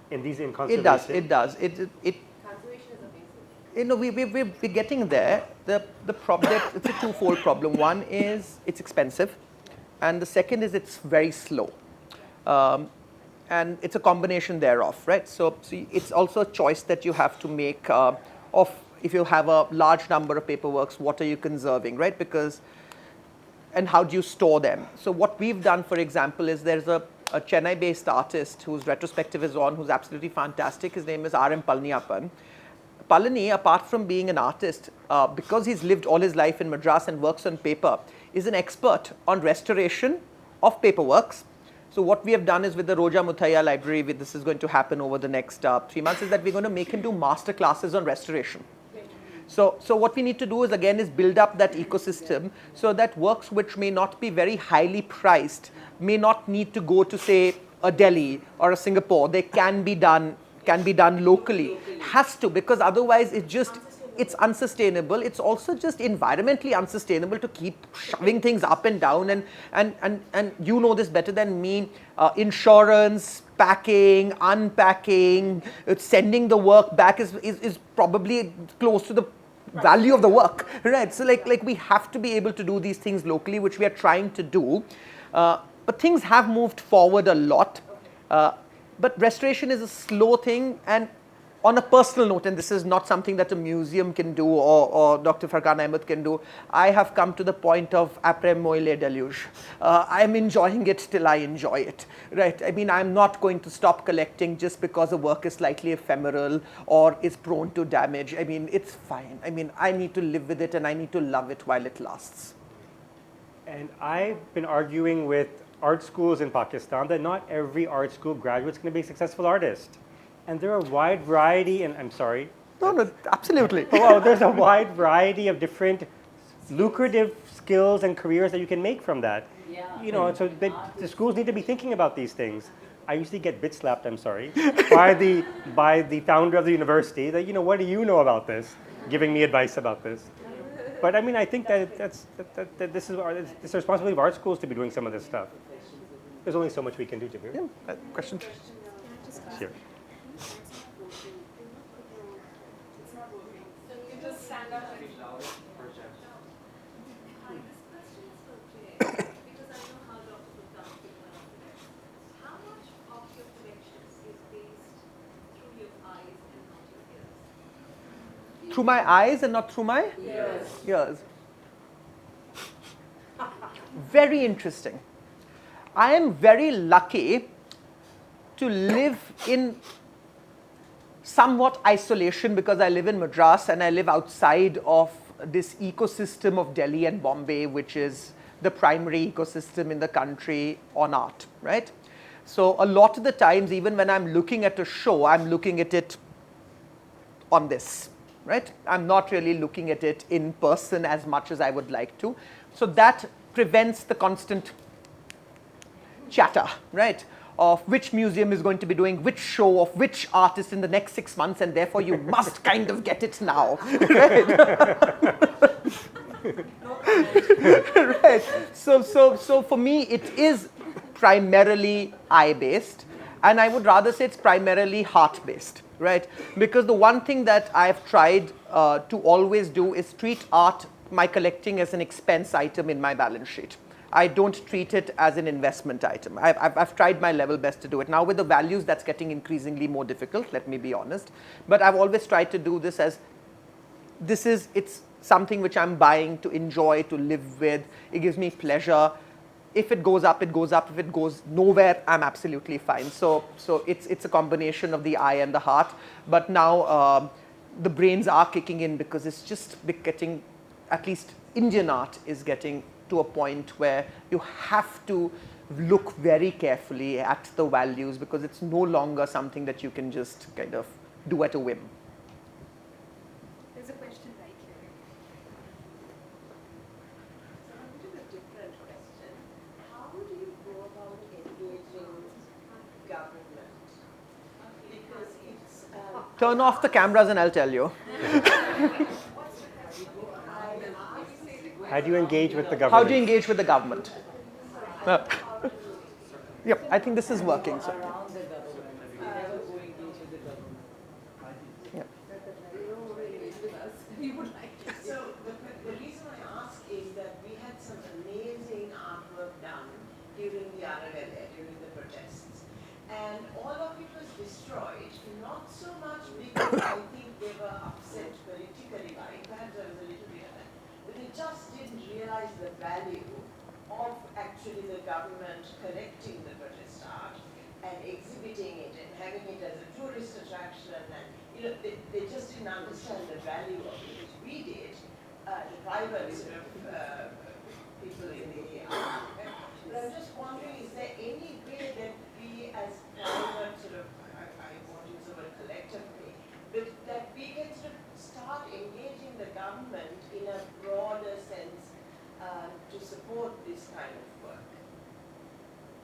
in conservation. It does. Conservation is amazing. We're getting there. The problem, it's a twofold problem. One is it's expensive, and the second is it's very slow. And it's a combination thereof, right? So it's also a choice that you have to make of, if you have a large number of paperworks, what are you conserving, right? And how do you store them? So what we've done, for example, is there's a Chennai-based artist whose retrospective is on, who's absolutely fantastic. His name is R.M. Palaniappan. Palani, apart from being an artist, because he's lived all his life in Madras and works on paper, is an expert on restoration of paperworks. So what we have done is with the Roja Muthaiya library, this is going to happen over the next 3 months, is that we're going to make him do master classes on restoration. So what we need to do is build up that ecosystem so that works which may not be very highly priced, may not need to go to, say, a Delhi or a Singapore. They can be done locally. Has to, because otherwise it's unsustainable. It's also just environmentally unsustainable to keep shoving things up and down. And you know this better than me. Insurance, packing, unpacking, sending the work back is probably close to the value of the work, right? So like we have to be able to do these things locally, which we are trying to do. But things have moved forward a lot. But restoration is a slow thing. And on a personal note, and this is not something that a museum can do or Dr. Furqaan Ahmed can do, I have come to the point of après moi le déluge. I'm enjoying it till I enjoy it, right? I mean, I'm not going to stop collecting just because a work is slightly ephemeral or is prone to damage. I mean, it's fine. I mean, I need to live with it and I need to love it while it lasts. And I've been arguing with art schools in Pakistan that not every art school graduate is going to be a successful artist. And there are a wide variety, and I'm sorry. No, absolutely. There's a wide variety of different lucrative skills and careers that you can make from that. Yeah. So the schools need to be thinking about these things. I usually get bit slapped, I'm sorry, by the founder of the university that, what do you know about this? Giving me advice about this. But I mean, I think that this is the responsibility of art schools to be doing some of this stuff. There's only so much we can do, Jaiveer. Yeah, question? Here. Just stand up. Speak louder. Hi, this question is for Jay, because I know how Dr. Furqaan collects. How much of your collections is based through your eyes and not your ears? Through my eyes and not through my ears. Very interesting. I am very lucky to live in somewhat isolation because I live in Madras and I live outside of this ecosystem of Delhi and Bombay, which is the primary ecosystem in the country on art, right? So a lot of the times, even when I'm looking at a show, I'm looking at it on this, right? I'm not really looking at it in person as much as I would like to. So that prevents the constant chatter, right? Of which museum is going to be doing which show of which artist in the next 6 months, and therefore you must kind of get it now, right? Right. So for me, it is primarily eye-based, and I would rather say it's primarily heart-based, right? Because the one thing that I've tried to always do is treat art, my collecting, as an expense item in my balance sheet. I don't treat it as an investment item. I've tried my level best to do it. Now with the values, that's getting increasingly more difficult, let me be honest. But I've always tried to do this as, it's something which I'm buying to enjoy, to live with. It gives me pleasure. if it goes up, it goes up. If it goes nowhere, I'm absolutely fine. So it's a combination of the eye and the heart. But now the brains are kicking in because it's just getting, at least Indian art is getting to a point where you have to look very carefully at the values because it's no longer something that you can just kind of do at a whim. There's a question right here. So a bit of a different question. How do you go about engaging government? Because it's Turn off the cameras and I'll tell you. How do you engage with the government? How do you engage with the government? Yep, I think this is working. So. around the government. How do you engage with the government? Yeah. So the reason I ask is that we had some amazing artwork done during the RLLA, during the protests. And all of it was destroyed, not so much because I think they were upset politically by it, perhaps there was a little bit of that, but they just didn't realize the value of actually the government collecting the protest art and exhibiting it and having it as a tourist attraction, and they just didn't understand the value of it, which we did, the private sort of people in the art. But I'm just wondering, is there any way that we as private sort of, I want to use the word collectively, but that we can sort of start engaging the government in a broader sense to support this kind of work?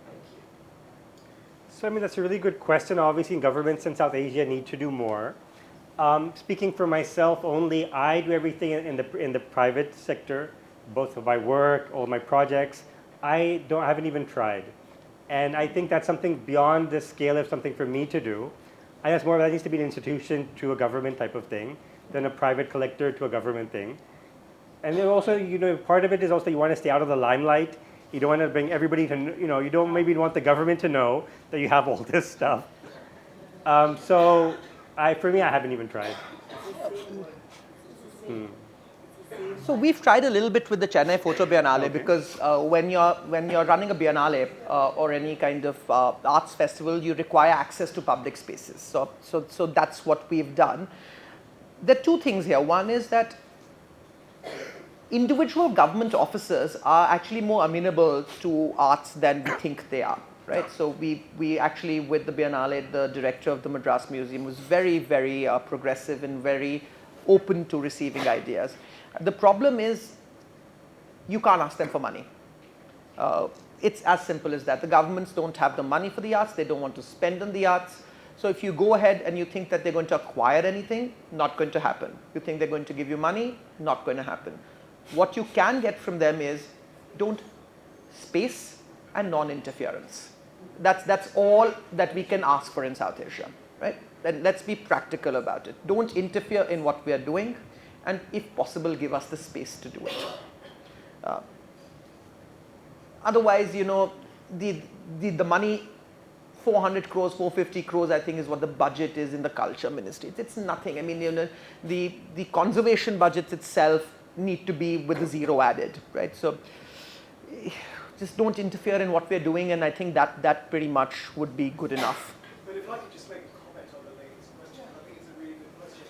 Thank you. So I mean, that's a really good question. Obviously, governments in South Asia need to do more. Speaking for myself only, I do everything in the private sector, both of my work, all my projects. I haven't even tried. And I think that's something beyond the scale of something for me to do. I guess more that needs to be an institution to a government type of thing than a private collector to a government thing. And then also, part of it is also you want to stay out of the limelight. You don't want to bring everybody to, you don't maybe want the government to know that you have all this stuff. So for me, I haven't even tried. So we've tried a little bit with the Chennai Photo Biennale because when you're running a biennale or any kind of arts festival, you require access to public spaces. So that's what we've done. There are two things here. One is that individual government officers are actually more amenable to arts than we think they are, right? So we actually, with the Biennale, the director of the Madras Museum was very, very progressive and very open to receiving ideas. The problem is you can't ask them for money. It's as simple as that. The governments don't have the money for the arts. They don't want to spend on the arts. So if you go ahead and you think that they're going to acquire anything, not going to happen. You think they're going to give you money, not going to happen. What you can get from them is space and non-interference. That's all that we can ask for in South Asia, right? And let's be practical about it. Don't interfere in what we are doing, and if possible, give us the space to do it. Otherwise, the money, 400 crores, 450 crores, I think is what the budget is in the culture ministry. It's nothing. I mean, the conservation budgets itself need to be with a zero added, right? So just don't interfere in what we're doing, and I think that pretty much would be good enough. But if I could just make a comment on the lady's question, I think it's a really good question.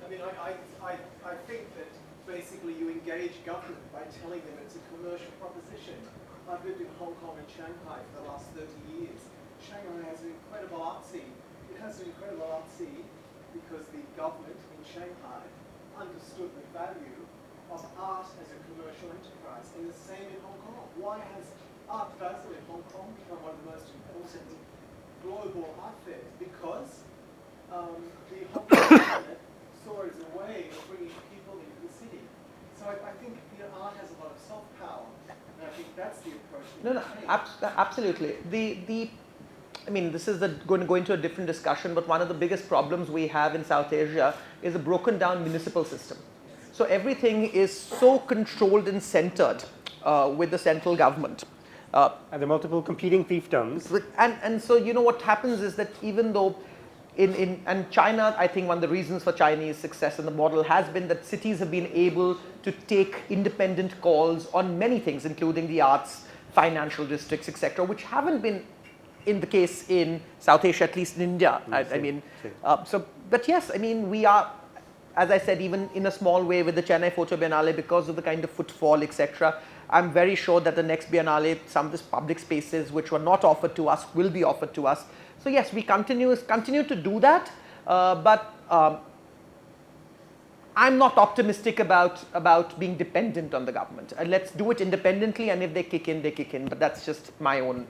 I mean, I think that basically you engage government by telling them it's a commercial proposition. I've lived in Hong Kong and Shanghai for the last 30 years. Shanghai has an incredible art scene. It has an incredible art scene because the government in Shanghai understood the value of art as a commercial enterprise, and the same in Hong Kong. Why has Art Basel in Hong Kong become one of the most important global art fairs? Because the Hong Kong government saw it as a way of bringing people into the city. So I think art has a lot of soft power, and I think that's the approach. No, absolutely. I mean, this is going to go into a different discussion, but one of the biggest problems we have in South Asia is a broken down municipal system. So everything is so controlled and centered with the central government. And there are multiple competing fiefdoms. And so, what happens is that even though in China, I think one of the reasons for Chinese success in the model has been that cities have been able to take independent calls on many things, including the arts, financial districts, etc., which haven't been in the case in South Asia, at least in India. I mean, but yes, I mean, we are, as I said, even in a small way with the Chennai Photo Biennale, because of the kind of footfall, etc. I'm very sure that the next Biennale, some of these public spaces which were not offered to us will be offered to us. So yes, we continue to do that, but I'm not optimistic about being dependent on the government. Let's do it independently, and if they kick in, they kick in. But that's just my own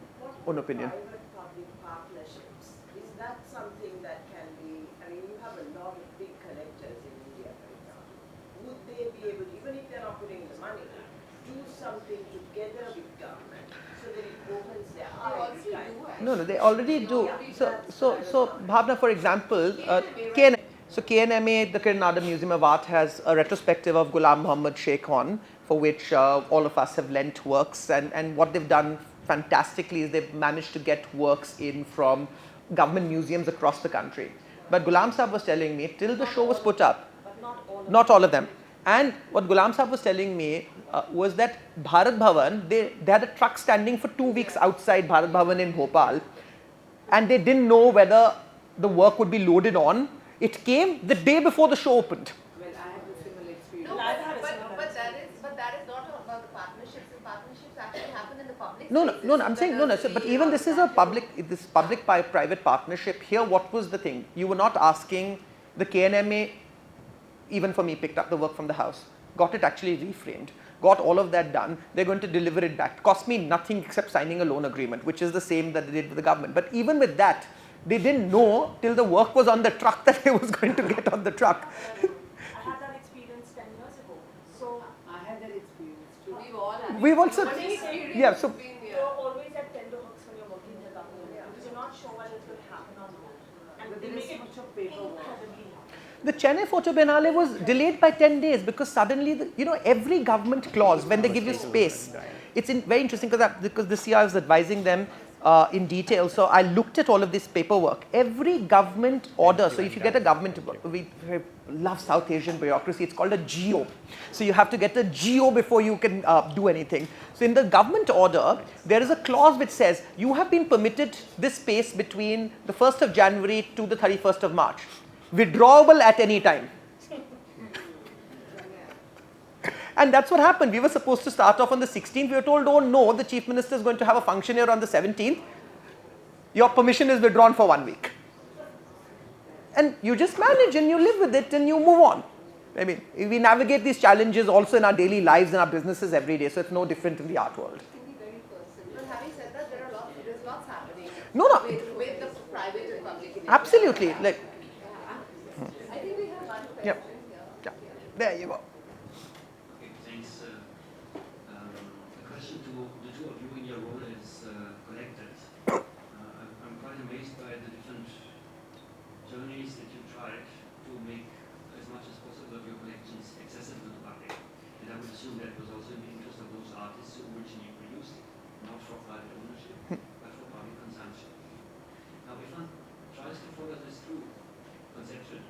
opinion. Private-public partnerships, is that something that can be, I mean, you have a lot of big collectors in India, for example. Would they be able to, even if they're not putting the money, do something together with government so that it opens their eyes? No, they already do. So Bhavna, for example, KNMA, the Kiranada Museum of Art, has a retrospective of Ghulam Muhammad Sheikh on, for which all of us have lent works, and what they've done fantastically is they've managed to get works in from government museums across the country. But Ghulam Sahab was telling me, till the show was put up, not all of them. And what Ghulam Sahab was telling me was that Bharat Bhavan, they had a truck standing for 2 weeks outside Bharat Bhavan in Bhopal, and they didn't know whether the work would be loaded on. It came the day before the show opened. Well, I have a similar experience. No, I've had a similar but that is not about the partnerships. The partnerships actually happen in the public. No, I'm saying no. So, but even this is a public-private partnership. Here, what was the thing? You were not asking the KNMA. Even for me, picked up the work from the house, got it actually reframed, got all of that done. They're going to deliver it back. Cost me nothing except signing a loan agreement, which is the same that they did with the government. But even with that, they didn't know till the work was on the truck that it was going to get on the truck. I had that experience 10 years ago. So I had that experience too. We've all had. We've also, What experience yeah. So has been you're here? always at tenterhooks when you're working in the government because you're not sure whether it's going to happen or not. And But they there is make it so much of paperwork. incredibly hard. the Chennai Photo Biennale was delayed by 10 days because suddenly, every government clause, when they give you space, it's very interesting because this year I was advising them in detail. So I looked at all of this paperwork. Every government order, so if you get a government, we love South Asian bureaucracy, it's called a GO. So you have to get a GO before you can do anything. So in the government order, there is a clause which says you have been permitted this space between the 1st of January to the 31st of March. Withdrawable at any time. And that's what happened. We were supposed to start off on the 16th. We were told, oh no, the Chief Minister is going to have a function here on the 17th. Your permission is withdrawn for 1 week. And you just manage and you live with it and you move on. I mean, we navigate these challenges also in our daily lives and our businesses every day. So it's no different in the art world. It can be very personal. But having said that, there's lots happening. No. With the private and public. In Absolutely. India. I think we have one question Yep. here. Yeah. There you go. Okay, thanks. A question to the two of you in your role as collectors. I'm quite amazed by the different journeys that you tried to make as much as possible of your collections accessible to the public. And I would assume that was also in the interest of those artists who originally produced it, not for private ownership, but for public consumption. Now, if one tries to follow this through conceptually,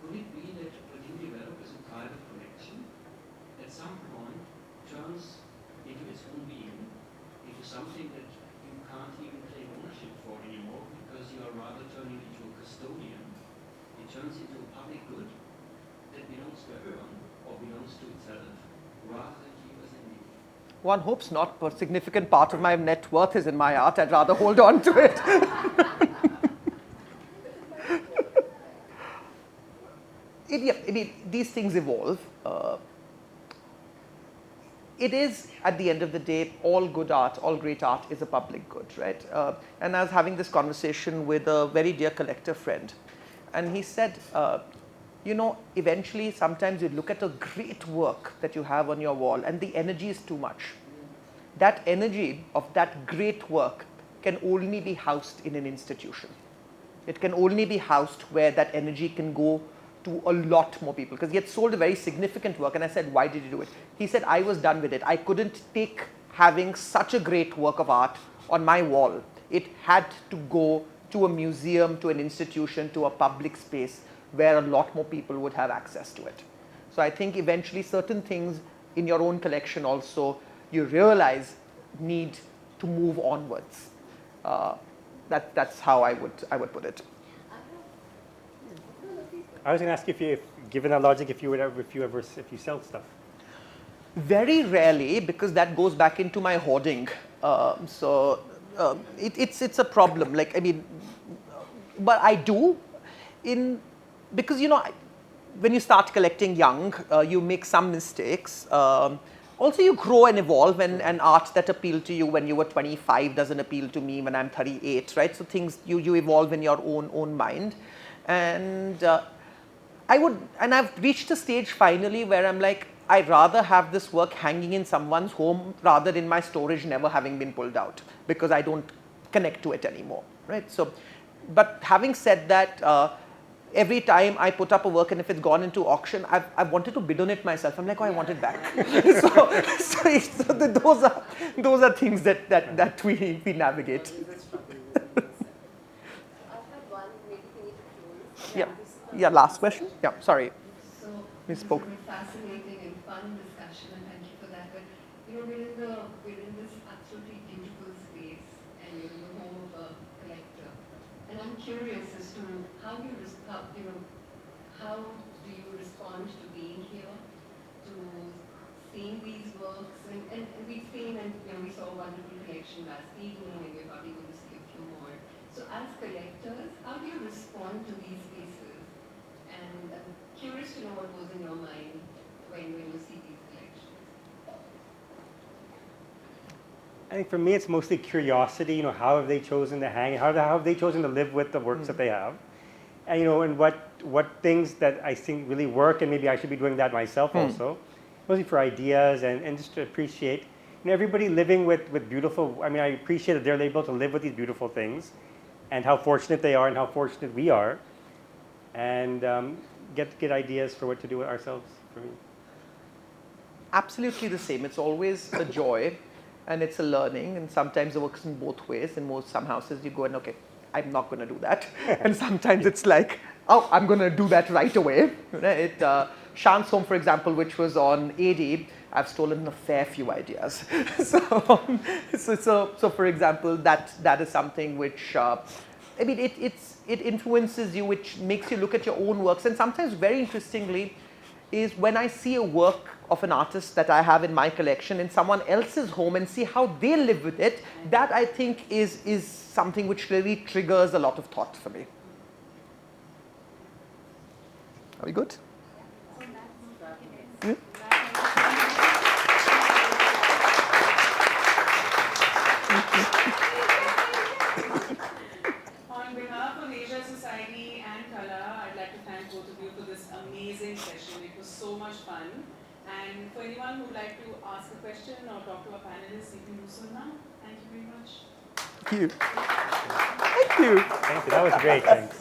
could it be that what you develop as a private collection at some point turns into its own being, into something that you can't even claim ownership for anymore because you are rather turning into a custodian? It turns into a public good that belongs to everyone or belongs to itself rather than keep us in view. One hopes not, but a significant part of my net worth is in my art. I'd rather hold on to it. These things evolve. It is, at the end of the day, all good art, all great art is a public good, right? And I was having this conversation with a very dear collector friend, and he said, eventually, sometimes you look at a great work that you have on your wall, and the energy is too much. That energy of that great work can only be housed in an institution. It can only be housed where that energy can go to a lot more people, because he had sold a very significant work, and I said, why did you do it? He said, I was done with it. I couldn't take having such a great work of art on my wall. It had to go to a museum, to an institution, to a public space where a lot more people would have access to it. So I think eventually certain things in your own collection also, you realize need to move onwards. That's how I would put it. I was going to ask if given that logic, if you sell stuff. Very rarely, because that goes back into my hoarding. It's a problem. Like, I mean, but I do, because when you start collecting young, you make some mistakes. Also, you grow and evolve, and art that appealed to you when you were 25 doesn't appeal to me when I'm 38, right? So things you evolve in your own mind, and I've reached a stage finally where I'm like, I'd rather have this work hanging in someone's home rather than my storage never having been pulled out, because I don't connect to it anymore, right? So, but having said that, every time I put up a work and if it's gone into auction, I've wanted to bid on it myself. I'm like, oh, I want it back. so those are things that we navigate. Yeah, last question? Yeah, sorry. So, We this spoke. is a fascinating and fun discussion, and thank you for that. But we're in this absolutely beautiful space, and you're in the home of a collector. And I'm curious as to how do you respond to being here, to seeing these works, and we've seen, and we saw a wonderful collection last evening, and we're probably going to see a few more. So as collectors, how do you respond to these spaces? And I'm curious to know what goes in your mind when you see these collections. I think for me, it's mostly curiosity. How have they chosen to hang? How have they chosen to live with the works that they have? And and what things that I think really work, and maybe I should be doing that myself also. Mostly for ideas and just to appreciate. Everybody living with beautiful. I mean, I appreciate that they're able to live with these beautiful things, and how fortunate they are, and how fortunate we are, and get ideas for what to do with ourselves. For me, Absolutely the same. It's always a joy, and it's a learning, and sometimes it works in both ways. In some houses, you go and okay, I'm not going to do that, and sometimes it's like, oh, I'm going to do that right away. Shan's home, for example, which was on AD, I've stolen a fair few ideas. So for example, that is something which, it influences you, which makes you look at your own works. And sometimes, very interestingly, is when I see a work of an artist that I have in my collection in someone else's home and see how they live with it, that I think is something which really triggers a lot of thought for me. Are we good? Yeah? On behalf of Asia Society and Kala, I'd like to thank both of you for this amazing session. It was so much fun. And for anyone who would like to ask a question or talk to our panelists, you can do so now. Thank you very much. Thank you. Thank you. thank you. That was great. Thanks.